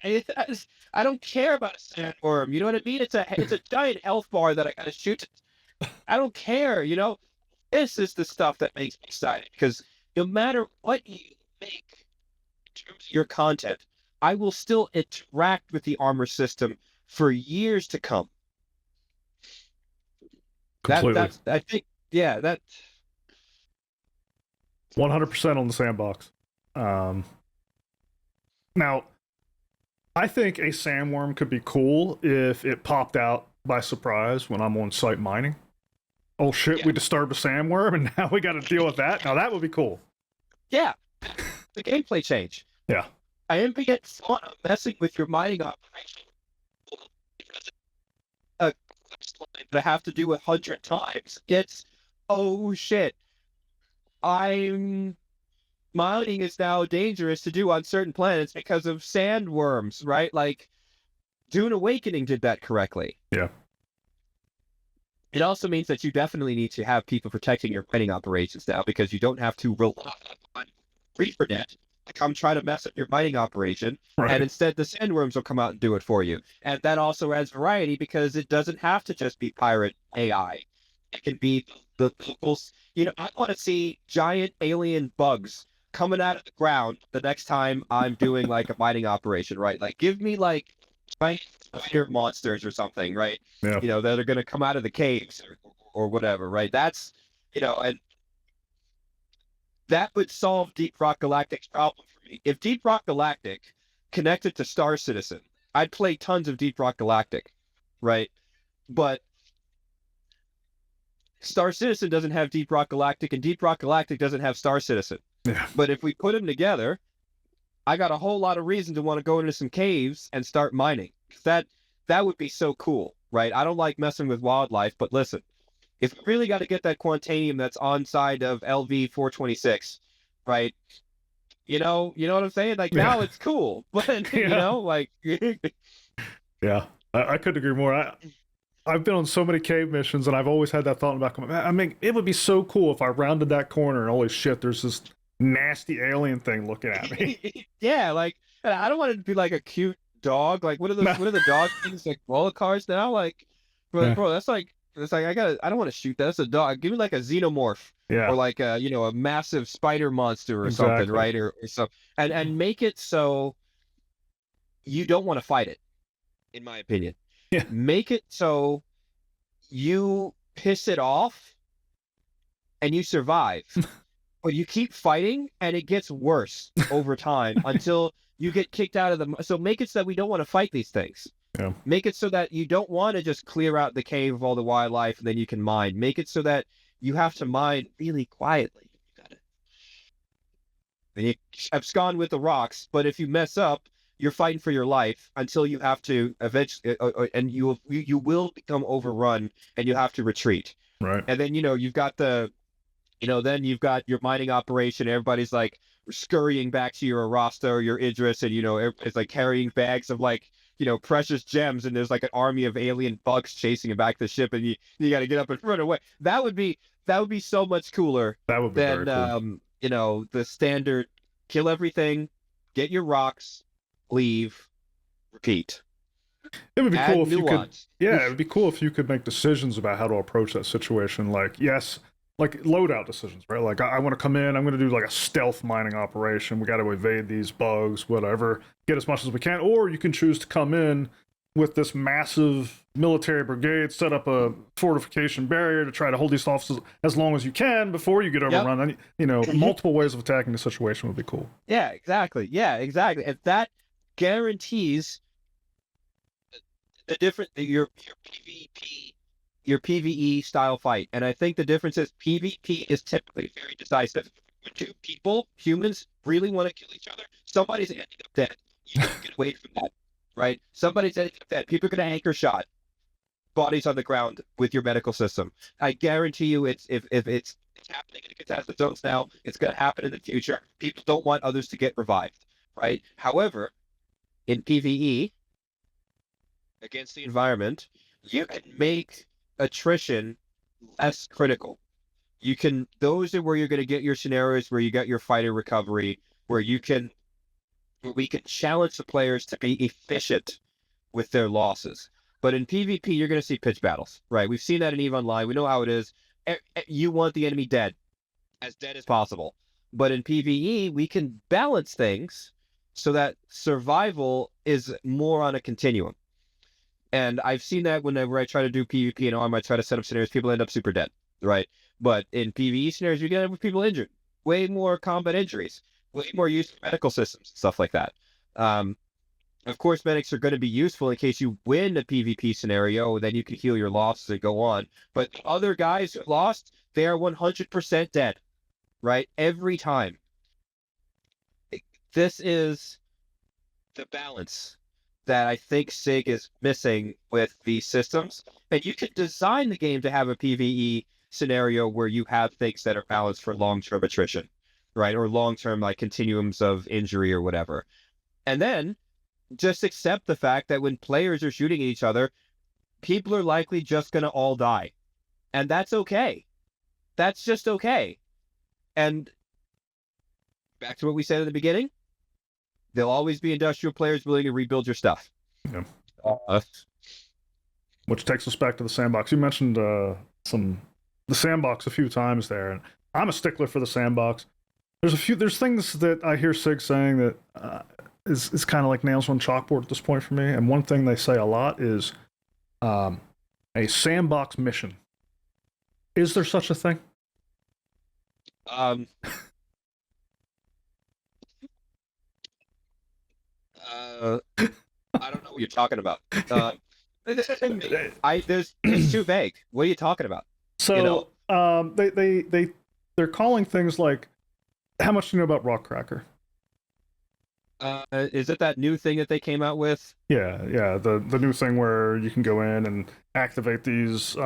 I don't care about a sandworm. You know what I mean? It's a giant health bar that I gotta shoot. I don't care. This is the stuff that makes me excited because no matter what you make in terms of your content, I will still interact with the armor system for years to come. Completely. That's I think yeah that 100% on the sandbox. Now, I think a sandworm could be cool if it popped out by surprise when I'm on site mining. Oh shit, Yeah. we disturbed a sandworm and now we got to deal with that. Now that would be cool. yeah the gameplay change. Yeah. I am get fun of messing with your mining operation. A quest line that I have to do 100 times. It's oh shit. Mining is now dangerous to do on certain planets because of sandworms, right? Like Dune Awakening did that correctly. Yeah. It also means that you definitely need to have people protecting your mining operations now because you don't have to rely on ReaperNet to come try to mess up your mining operation. Right. And instead the sandworms will come out and do it for you. And that also adds variety because it doesn't have to just be pirate AI. It can be the locals. I want to see giant alien bugs coming out of the ground the next time I'm doing like a mining operation, right? Like give me like giant spider monsters or something, right? Yeah. That are going to come out of the caves or whatever, right? That's, and that would solve Deep Rock Galactic's problem for me. If Deep Rock Galactic connected to Star Citizen, I'd play tons of Deep Rock Galactic, right? But Star Citizen doesn't have Deep Rock Galactic, and Deep Rock Galactic doesn't have Star Citizen. Yeah. But if we put them together, I got a whole lot of reason to want to go into some caves and start mining. That would be so cool, right? I don't like messing with wildlife, but listen, if we really got to get that Quantanium that's on side of LV 426, right? You know what I'm saying? Like now it's cool, but like yeah, I couldn't agree more. I've been on so many cave missions, and I've always had that thought in the back of my mind. I mean, it would be so cool if I rounded that corner and holy shit, there's this nasty alien thing looking at me. Yeah, like I don't want it to be like a cute dog. Like what are the dog things like roller cars now? Like, bro, that's like I don't want to shoot that. That's a dog. Give me like a xenomorph. Yeah. Or like a a massive spider monster or something, right? Or something. And make it so you don't want to fight it, in my opinion. Yeah. Make it so you piss it off and you survive. But you keep fighting and it gets worse over time until you get kicked out of the. So make it so that we don't want to fight these things. Yeah. Make it so that you don't want to just clear out the cave of all the wildlife and then you can mine. Make it so that you have to mine really quietly. And you abscond with the rocks, but if you mess up, you're fighting for your life until you have to eventually, and you will become overrun and you have to retreat. Right. And then you've got then you've got your mining operation. Everybody's like scurrying back to your Arasta or your Idris, and it's like carrying bags of like precious gems, and there's like an army of alien bugs chasing you back to the ship, and you got to get up and run away. That would be so much cooler. That would be than very cool. The standard kill everything, get your rocks, leave, repeat. It would be Add cool if nuance. you could. Yeah, it would be cool if you could make decisions about how to approach that situation. Like, yes, like loadout decisions, right? Like, I want to come in, I'm going to do like a stealth mining operation. We got to evade these bugs, whatever, get as much as we can. Or you can choose to come in with this massive military brigade, set up a fortification barrier to try to hold these officers as long as you can before you get overrun. And, multiple ways of attacking the situation would be cool. Yeah, exactly. If that guarantees the different your PvP, your PvE style fight, and I think the difference is PvP is typically very decisive. When two people, humans, really want to kill each other, somebody's ending up dead. You don't get away from that. Right? Somebody's dead. People are going to anchor shot bodies on the ground with your medical system. I guarantee you if it's happening in catastrophe zones now, it's going to happen in the future. People don't want others to get revived, right? However, in PvE, against the environment, you can make attrition less critical. Those are where you're going to get your scenarios where you got your fighter recovery, where you can where we can challenge the players to be efficient with their losses. But in PvP, you're going to see pitch battles, right? We've seen that in EVE Online. We know how it is. You want the enemy dead as possible. But in PvE, we can balance things so that survival is more on a continuum. And I've seen that whenever I try to do PvP and ARM, I try to set up scenarios, people end up super dead, right? But in PvE scenarios, you get people injured. Way more combat injuries, way more use of medical systems, stuff like that. Of course, medics are going to be useful in case you win a PvP scenario, then you can heal your losses and go on. But the other guys who lost, they are 100% dead, right? Every time. This is the balance that I think SIG is missing with these systems. And you can design the game to have a PvE scenario where you have things that are balanced for long-term attrition, right? Or long-term like continuums of injury or whatever. And then just accept the fact that when players are shooting at each other, people are likely just going to all die. And that's okay. That's just okay. And back to what we said in the beginning, there'll always be industrial players willing to rebuild your stuff. Yeah. Which takes us back to the sandbox. You mentioned the sandbox a few times there, and I'm a stickler for the sandbox. There's things that I hear SIG saying that is kind of like nails on chalkboard at this point for me. And one thing they say a lot is a sandbox mission. Is there such a thing? I don't know what you're talking about. It's too vague. What are you talking about? So, they're calling things like, how much do you know about Rock Cracker? Is it that new thing that they came out with? Yeah, the new thing where you can go in and activate these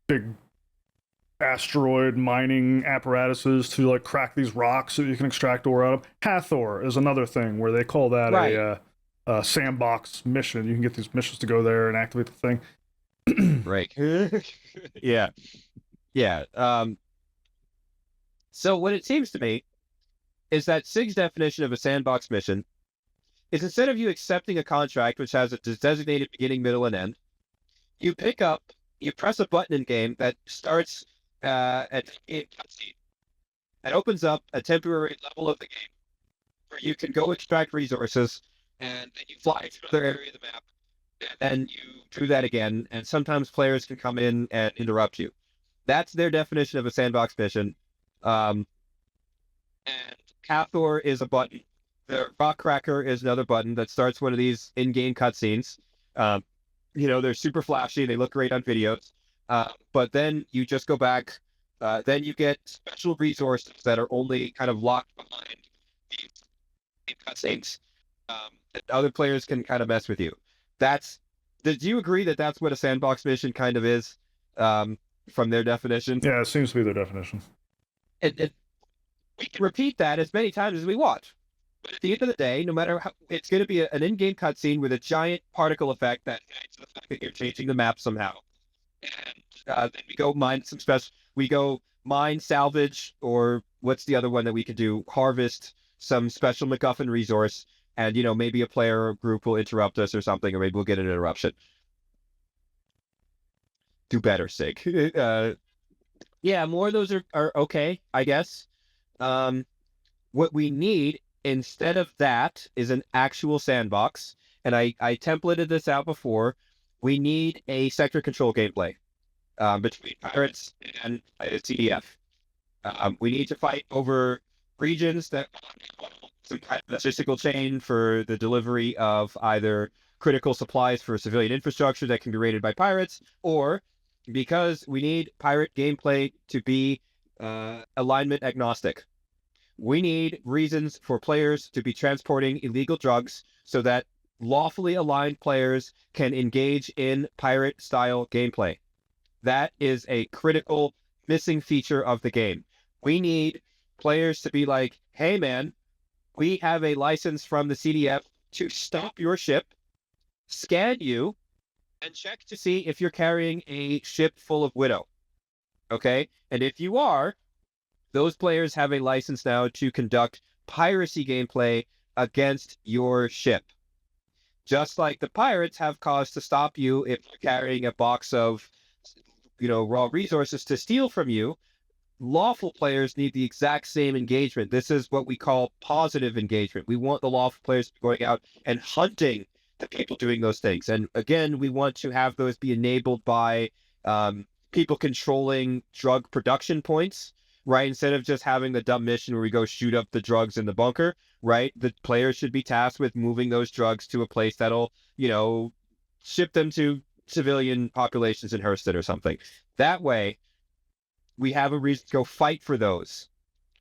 big asteroid mining apparatuses to like crack these rocks so you can extract ore out of. Hathor is another thing where they call that a sandbox mission. You can get these missions to go there and activate the thing. Right. Yeah. So what it seems to me is that SIG's definition of a sandbox mission is instead of you accepting a contract which has a designated beginning, middle, and end, you press a button in game that starts at a cutscene and opens up a temporary level of the game where you can go extract resources, and then you fly to another area of the map, and then you do that again, and sometimes players can come in and interrupt you. That's their definition of a sandbox mission. And Hathor is a button. The Rock Cracker is another button that starts one of these in-game cutscenes. They're super flashy. They look great on videos. But then you just go back. Then you get special resources that are only kind of locked behind these cutscenes. That other players can kind of mess with you. Do you agree that that's what a sandbox mission kind of is, from their definition? Yeah, it seems to be their definition. We can repeat that as many times as we want. But at the end of the day, no matter how, it's going to be an in-game cutscene with a giant particle effect that hides the fact that you're changing the map somehow. And then we go mine some we go mine, salvage, or what's the other one that we could do? Harvest some special MacGuffin resource, and maybe a player or group will interrupt us or something, or maybe we'll get an interruption. Do better, SIG. Yeah, more of those are okay, I guess. What we need instead of that is an actual sandbox. And I templated this out before. We need a sector control gameplay between pirates and CDF. We need to fight over regions that some kind of logistical chain for the delivery of either critical supplies for civilian infrastructure that can be raided by pirates, or because we need pirate gameplay to be alignment agnostic. We need reasons for players to be transporting illegal drugs so that lawfully aligned players can engage in pirate-style gameplay. That is a critical missing feature of the game. We need players to be like, hey man, we have a license from the CDF to stop your ship, scan you, and check to see if you're carrying a ship full of Widow. Okay? And if you are, those players have a license now to conduct piracy gameplay against your ship. Just like the pirates have cause to stop you if you're carrying a box of, raw resources to steal from you, lawful players need the exact same engagement. This is what we call positive engagement. We want the lawful players going out and hunting the people doing those things. And again, we want to have those be enabled by people controlling drug production points, right? Instead of just having the dumb mission where we go shoot up the drugs in the bunker, right? The players should be tasked with moving those drugs to a place that'll, ship them to civilian populations in Hurston or something. That way, we have a reason to go fight for those,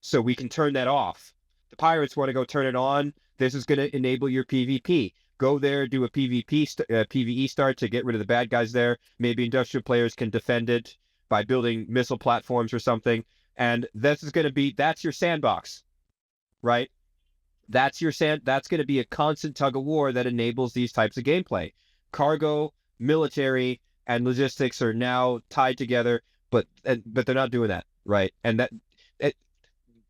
so we can turn that off. The pirates want to go turn it on. This is going to enable your PvP. Go there, do a PvE start to get rid of the bad guys there. Maybe industrial players can defend it by building missile platforms or something. And that's your sandbox, right? That's going to be a constant tug of war that enables these types of gameplay. Cargo, military, and logistics are now tied together. But they're not doing that, right? And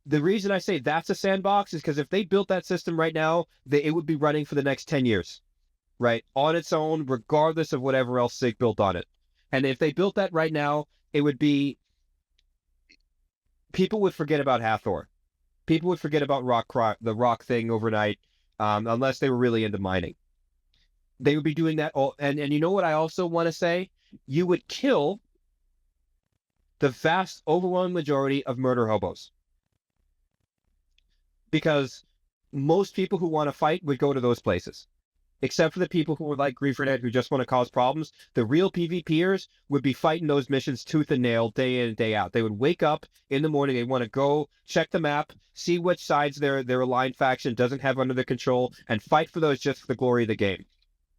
the reason I say that's a sandbox is because if they built that system right now, it would be running for the next 10 years, right? On its own, regardless of whatever else SIG built on it. And if they built that right now, it would be... People would forget about Hathor. People would forget about the rock thing overnight, unless they were really into mining. They would be doing that all... And you know what I also want to say? You would kill the vast, overwhelming majority of murder hobos. Because most people who want to fight would go to those places. Except for the people who are like Griefernet who just want to cause problems. The real PvPers would be fighting those missions tooth and nail, day in and day out. They would wake up in the morning, they want to go check the map, see which sides their aligned faction doesn't have under their control, and fight for those just for the glory of the game.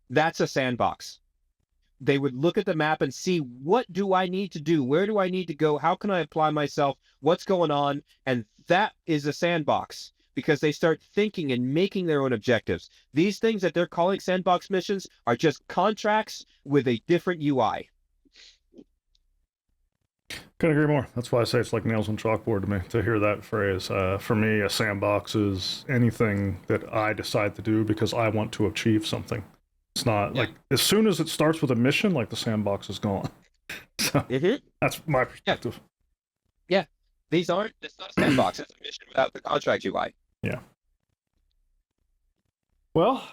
That's a sandbox. They would look at the map and see, what do I need to do? Where do I need to go? How can I apply myself? What's going on? And that is a sandbox, because they start thinking and making their own objectives. These things that they're calling sandbox missions are just contracts with a different UI. Couldn't agree more. That's why I say it's like nails on chalkboard to me, to hear that phrase. For me, a sandbox is anything that I decide to do because I want to achieve something. It's not like, as soon as it starts with a mission, like, the sandbox is gone. So that's my perspective. Yeah. It's not a sandbox. It's a mission without the contract UI. Yeah. Well,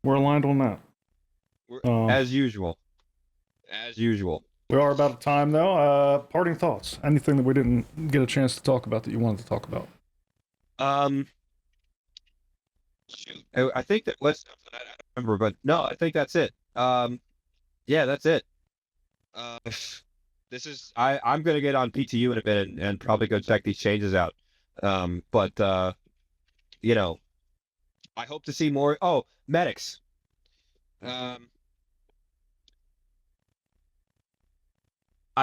we're aligned on that. As usual. As usual. We are about time, though. Parting thoughts. Anything that we didn't get a chance to talk about that you wanted to talk about? Shoot. I think that I don't remember, but no, I think that's it. Yeah, that's it. I'm gonna get on PTU in a minute and probably go check these changes out. But I hope to see more. Oh, medics. I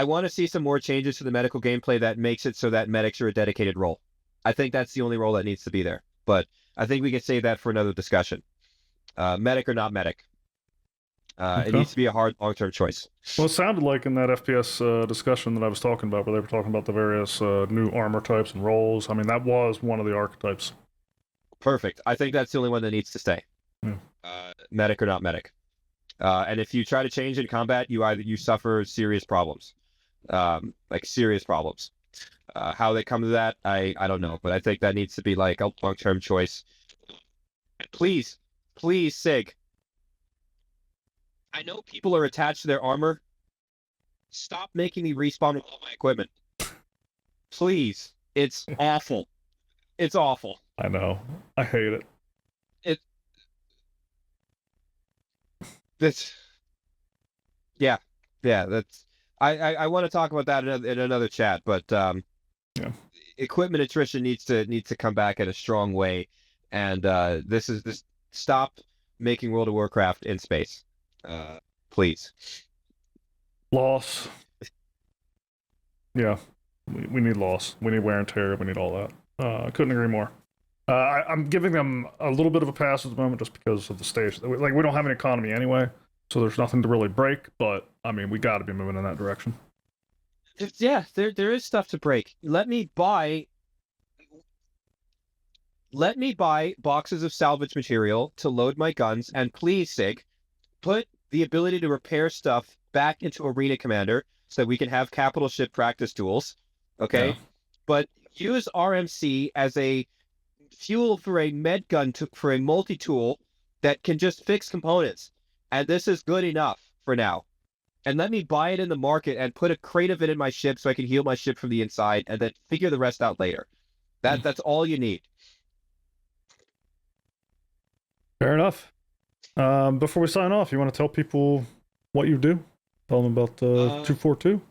want to see some more changes to the medical gameplay that makes it so that medics are a dedicated role. I think that's the only role that needs to be there. But I think we can save that for another discussion. Medic or not medic. Okay. It needs to be a hard, long-term choice. Well, it sounded like in that FPS discussion that I was talking about, where they were talking about the various new armor types and roles. I mean, that was one of the archetypes. Perfect. I think that's the only one that needs to stay. Yeah. Medic or not medic. And if you try to change in combat, you suffer serious problems. Like serious problems. How they come to that, I don't know, but I think that needs to be like a long-term choice. Please, SIG. I know people are attached to their armor. Stop making me respawn with all my equipment. Please. It's awful. It's awful. I know. I hate it. Yeah, that's... I want to talk about that in another chat, but yeah. Equipment attrition needs to come back in a strong way, and this stop making World of Warcraft in space, please. Loss. Yeah, we need loss. We need wear and tear. We need all that. I couldn't agree more. I'm giving them a little bit of a pass at the moment just because of the stage. Like, we don't have an economy anyway, so there's nothing to really break. But I mean, we got to be moving in that direction. Yeah, there is stuff to break. Let me buy let me buy boxes of salvage material to load my guns, and please, Sig, put the ability to repair stuff back into Arena Commander so that we can have capital ship practice duels. Okay? Yeah. But use RMC as a fuel for a med gun for a multi-tool that can just fix components. And this is good enough for now. And let me buy it in the market and put a crate of it in my ship so I can heal my ship from the inside and then figure the rest out later. That's all you need. Fair enough. Before we sign off, you want to tell people what you do? Tell them about 242?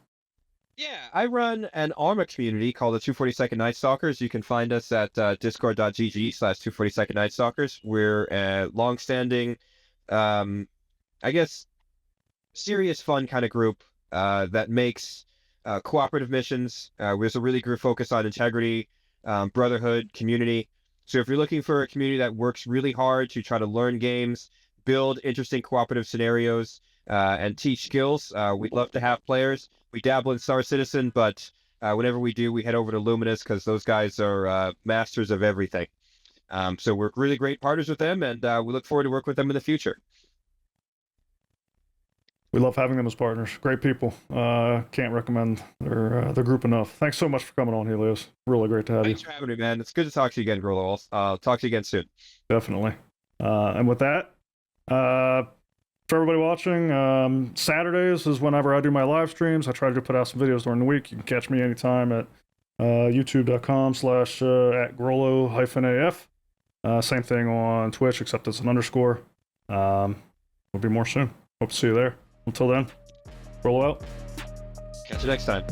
Yeah, I run an Arma community called the 242nd Night Stalkers. You can find us at discord.gg/242nd Night Stalkers. We're a long-standing, I guess, serious fun kind of group that makes cooperative missions. There's a really good focus on integrity, brotherhood, community. So if you're looking for a community that works really hard to try to learn games, build interesting cooperative scenarios, and teach skills, we'd love to have players. We dabble in Star Citizen, but whenever we do, we head over to Luminous because those guys are masters of everything. So we're really great partners with them, and we look forward to work with them in the future. We love having them as partners. Great people. Can't recommend their group enough. Thanks so much for coming on, Helios. Really great to have you. Thanks for having me, man. It's good to talk to you again, Grolo. I'll talk to you again soon. Definitely. And with that, for everybody watching, Saturdays is whenever I do my live streams. I try to put out some videos during the week. You can catch me anytime at youtube.com/@Grolo-AF. Same thing on Twitch, except it's an underscore. There'll be more soon. Hope to see you there. Until then, Grolo out. Catch you next time.